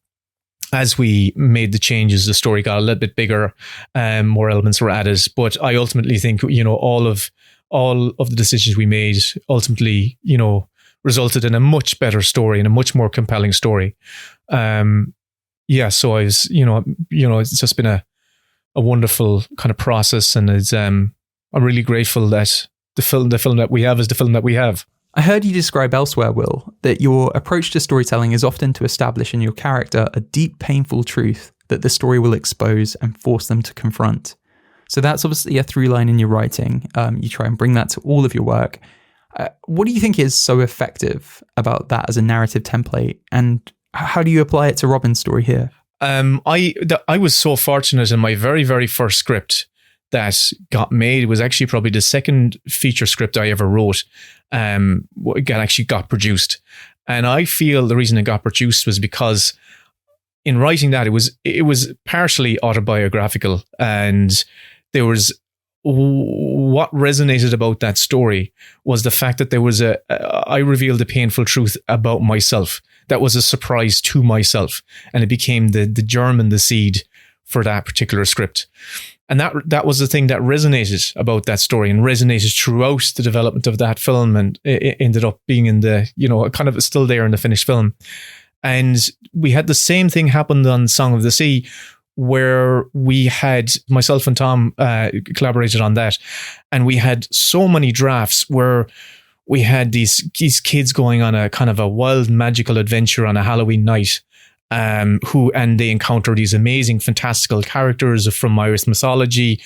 as we made the changes, the story got a little bit bigger, more elements were added. But I ultimately think, all of the decisions we made ultimately, resulted in a much better story and a much more compelling story. So I was, it's just been a wonderful kind of process, and it's I'm really grateful that the film that we have is the film that we have. I heard you describe elsewhere, Will, that your approach to storytelling is often to establish in your character a deep, painful truth that the story will expose and force them to confront. So that's obviously a through line in your writing. You try and bring that to all of your work. What do you think is so effective about that as a narrative template, and how do you apply it to Robyn's story here? I was so fortunate in my very, very first script that got made. It was actually probably the second feature script I ever wrote. Got produced, and I feel the reason it got produced was because in writing that it was partially autobiographical, and there was what resonated about that story was the fact that there was I revealed a painful truth about myself that was a surprise to myself, and it became the germ and the seed for that particular script. And that was the thing that resonated about that story and resonated throughout the development of that film, and it ended up being in the, kind of still there in the finished film. And we had the same thing happen on Song of the Sea, where we had, myself and Tomm collaborated on that. And we had so many drafts where we had these kids going on a kind of a wild magical adventure on a Halloween night. And they encounter these amazing, fantastical characters from Irish mythology,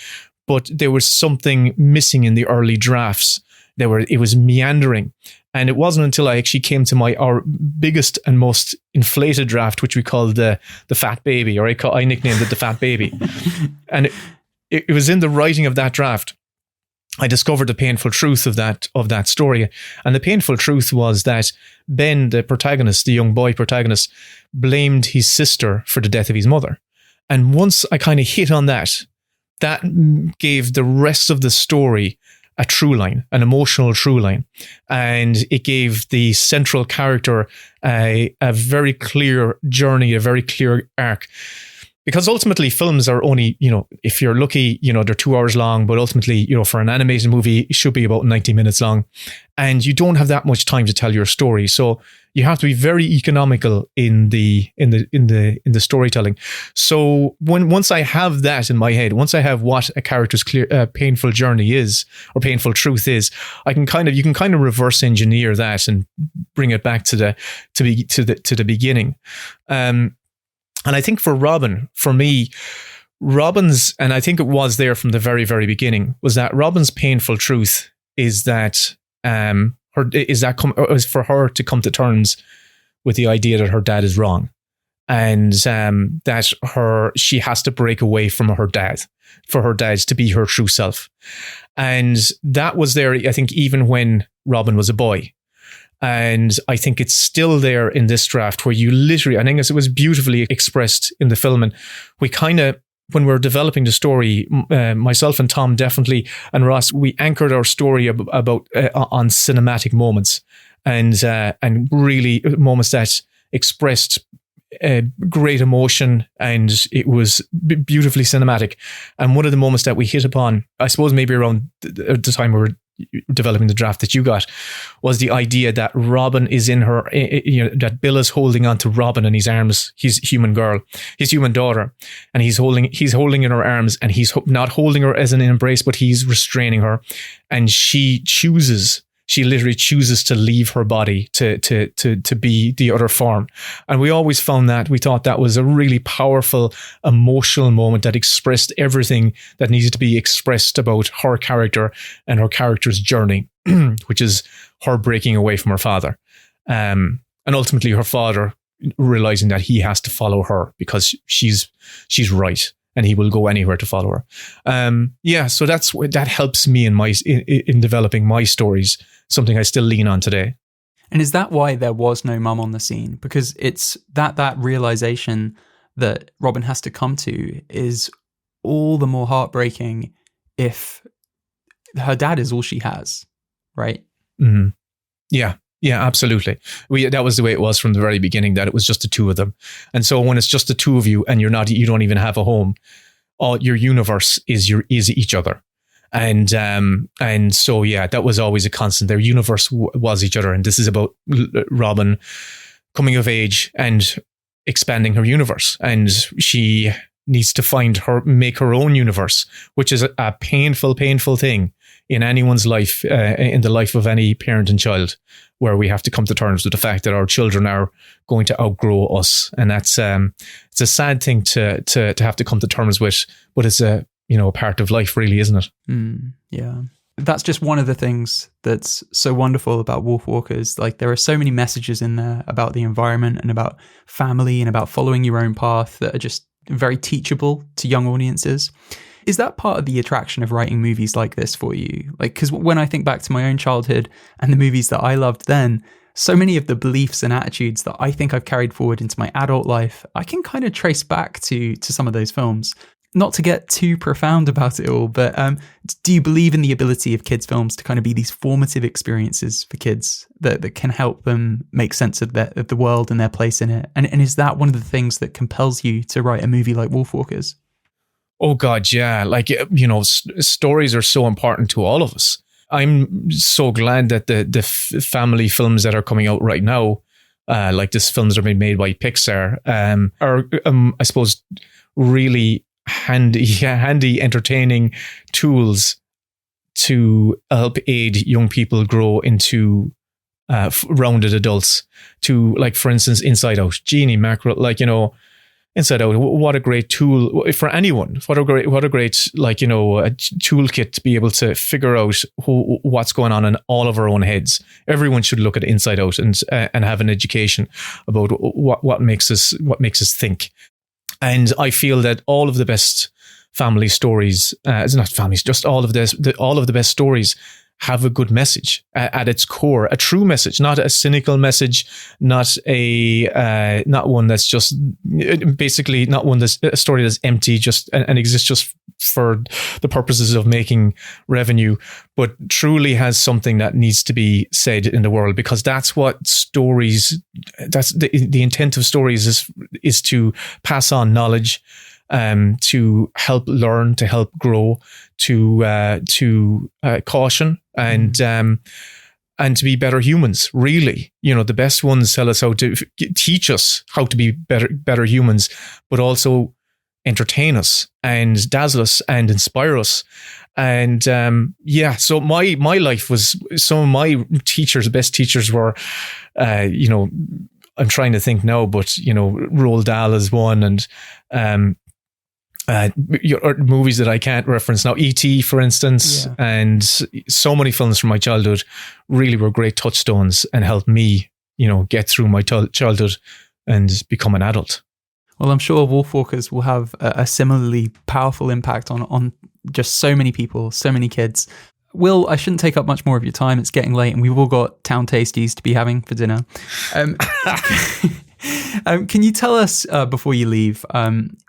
but there was something missing in the early drafts. It was meandering, and it wasn't until I actually came to our biggest and most inflated draft, which we called the Fat Baby, or I nicknamed it the Fat Baby, and it was in the writing of that draft I discovered the painful truth of that story. And the painful truth was that Ben, the protagonist, the young boy protagonist, blamed his sister for the death of his mother. And once I kind of hit on that gave the rest of the story a true line, an emotional true line. And it gave the central character a very clear journey, a very clear arc. Because ultimately films are only, if you're lucky, they're 2 hours long, but ultimately, for an animated movie, it should be about 90 minutes long. And you don't have that much time to tell your story. So you have to be very economical in the storytelling. So once I have that in my head, once I have what a character's painful journey is, or painful truth is, you can kind of reverse engineer that and bring it back to the beginning. And I think for Robyn, for me, Robyn's, and I think it was there from the very, very beginning, was that Robyn's painful truth is that is for her to come to terms with the idea that her dad is wrong, and that she has to break away from her dad for her dad to be her true self. And that was there, I think, even when Robyn was a boy. And I think it's still there in this draft, where you literally, I think it was beautifully expressed in the film. And we kind of, when we were developing the story, myself and Tomm definitely, and Ross, we anchored our story about on cinematic moments, and really moments that expressed great emotion, and it was beautifully cinematic. And one of the moments that we hit upon, I suppose maybe around the time we were developing the draft that you got, was the idea that Robyn is in her, that Bill is holding on to Robyn in his arms, his human daughter, and he's holding in her arms, and he's not holding her as an embrace, but he's restraining her, and she literally chooses to leave her body to be the other form. And we always thought that was a really powerful, emotional moment that expressed everything that needed to be expressed about her character and her character's journey, which is her breaking away from her father. And ultimately her father realizing that he has to follow her because she's right. and he will go anywhere to follow her. So that helps me in developing my stories, something I still lean on today. And is that why there was no mum on the scene? Because it's that realization that Robyn has to come to is all the more heartbreaking if her dad is all she has, right? Mm-hmm. Yeah, absolutely. That was the way it was from the very beginning, that it was just the two of them. And so when it's just the two of you and you don't even have a home, all your universe is each other. And so, that was always a constant. Their universe was each other. And this is about Robyn coming of age and expanding her universe. And she needs to make her own universe, which is a painful thing in anyone's life, in the life of any parent and child, where we have to come to terms with the fact that our children are going to outgrow us. And that's, it's a sad thing to have to come to terms with, but it's a part of life, really, isn't it? Yeah. That's just one of the things that's so wonderful about Wolfwalkers. Like, there are so many messages in there about the environment and about family and about following your own path that are just very teachable to young audiences. Is that part of the attraction of writing movies like this for you? Like, because when I think back to my own childhood and the movies that I loved then, so many of the beliefs and attitudes that I think I've carried forward into my adult life, I can kind of trace back to some of those films. Not to get too profound about it all, but do you believe in the ability of kids' films to kind of be these formative experiences for kids that can help them make sense of the world and their place in it? And is that one of the things that compels you to write a movie like Wolfwalkers? Oh God, yeah. Like, stories are so important to all of us. I'm so glad that the family films that are coming out right now, like these films are being made by Pixar, are, I suppose, really handy, entertaining tools to help aid young people grow into rounded adults. To, like, for instance, Inside Out, Genie Mackerel, Inside Out, what a great tool for anyone. What a great a toolkit to be able to figure out what's going on in all of our own heads. Everyone should look at Inside Out and have an education about what makes us think. And I feel that all of the best family stories, not families, just all of the best stories have a good message at its core, a true message, not a cynical message, not one that's just basically not one that's a story that's empty just and exists just for the purposes of making revenue, but truly has something that needs to be said in the world, because that's what stories, that's the intent of stories is to pass on knowledge, to help learn, to help grow, to caution and to be better humans. Really, the best ones tell us how to teach us how to be better humans, but also entertain us and dazzle us and inspire us. And so my life was, some of my best teachers were, I'm trying to think now, but Roald Dahl is one, and movies that I can't reference now, E.T., for instance, and so many films from my childhood really were great touchstones and helped me, get through my childhood and become an adult. Well, I'm sure Wolfwalkers will have a similarly powerful impact on just so many people, so many kids. Will, I shouldn't take up much more of your time. It's getting late and we've all got town tasties to be having for dinner. Can you tell us, before you leave,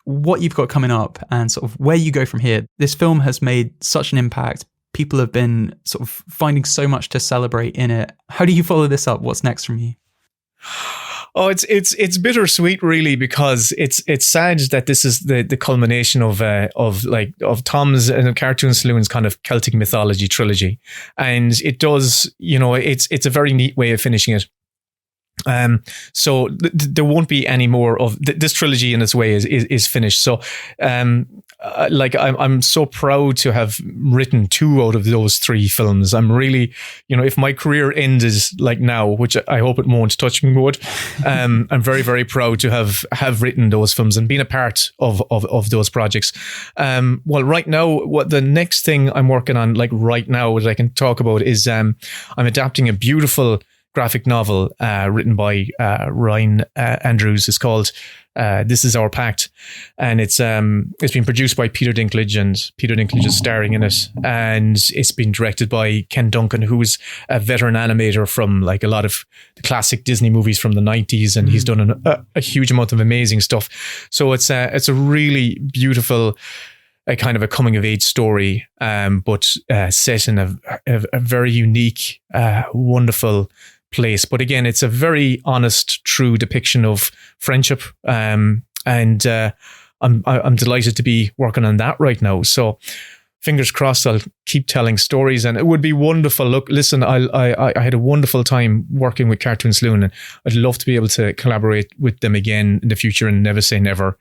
what you've got coming up and sort of where you go from here? This film has made such an impact. People have been sort of finding so much to celebrate in it. How do you follow this up? What's next from you? Oh, it's bittersweet, really, because it's sad that this is the culmination of Tomm's and Cartoon Saloon's kind of Celtic mythology trilogy, and it does, it's a very neat way of finishing it. So there won't be any more of this trilogy in its way is finished. So, I'm so proud to have written 2 out of those 3 films. I'm really, if my career ended like now, which I hope it won't, touch me wood, I'm very, very proud to have written those films and been a part of those projects. Well, right now, what the next thing I'm working on, like right now, that I can talk about is, I'm adapting a beautiful graphic novel written by Ryan Andrews. It's called This Is Our Pact, and it's been produced by Peter Dinklage, and Peter Dinklage is starring in it, and it's been directed by Ken Duncan, who is a veteran animator from like a lot of the classic Disney movies from the 90s, and he's done a huge amount of amazing stuff. So it's a really beautiful, a kind of a coming of age story, but set in a very unique, wonderful place. But again, it's a very honest, true depiction of friendship, and I'm delighted to be working on that right now. So fingers crossed, I'll keep telling stories, and it would be wonderful. Look, listen, I had a wonderful time working with Cartoon Saloon, and I'd love to be able to collaborate with them again in the future, and never say never.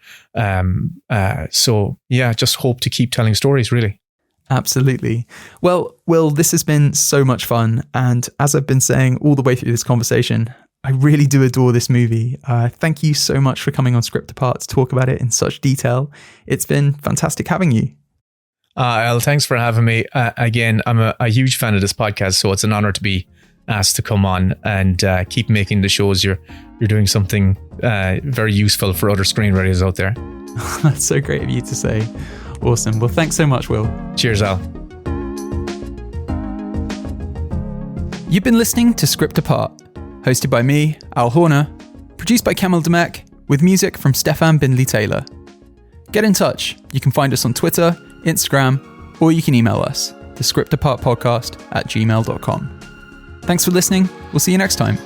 So yeah, just hope to keep telling stories, really. Absolutely. Well, Will, this has been so much fun. And as I've been saying all the way through this conversation, I really do adore this movie. Thank you so much for coming on Script Apart to talk about it in such detail. It's been fantastic having you. Well, thanks for having me. Again, I'm a huge fan of this podcast, so it's an honor to be asked to come on and keep making the shows. You're doing something very useful for other screenwriters out there. That's so great of you to say. Awesome. Well, thanks so much, Will. Cheers, Al. You've been listening to Script Apart, hosted by me, Al Horner, produced by Kamil Demek, with music from Stefan Bindley-Taylor. Get in touch. You can find us on Twitter, Instagram, or you can email us, thescriptapartpodcast@gmail.com. Thanks for listening. We'll see you next time.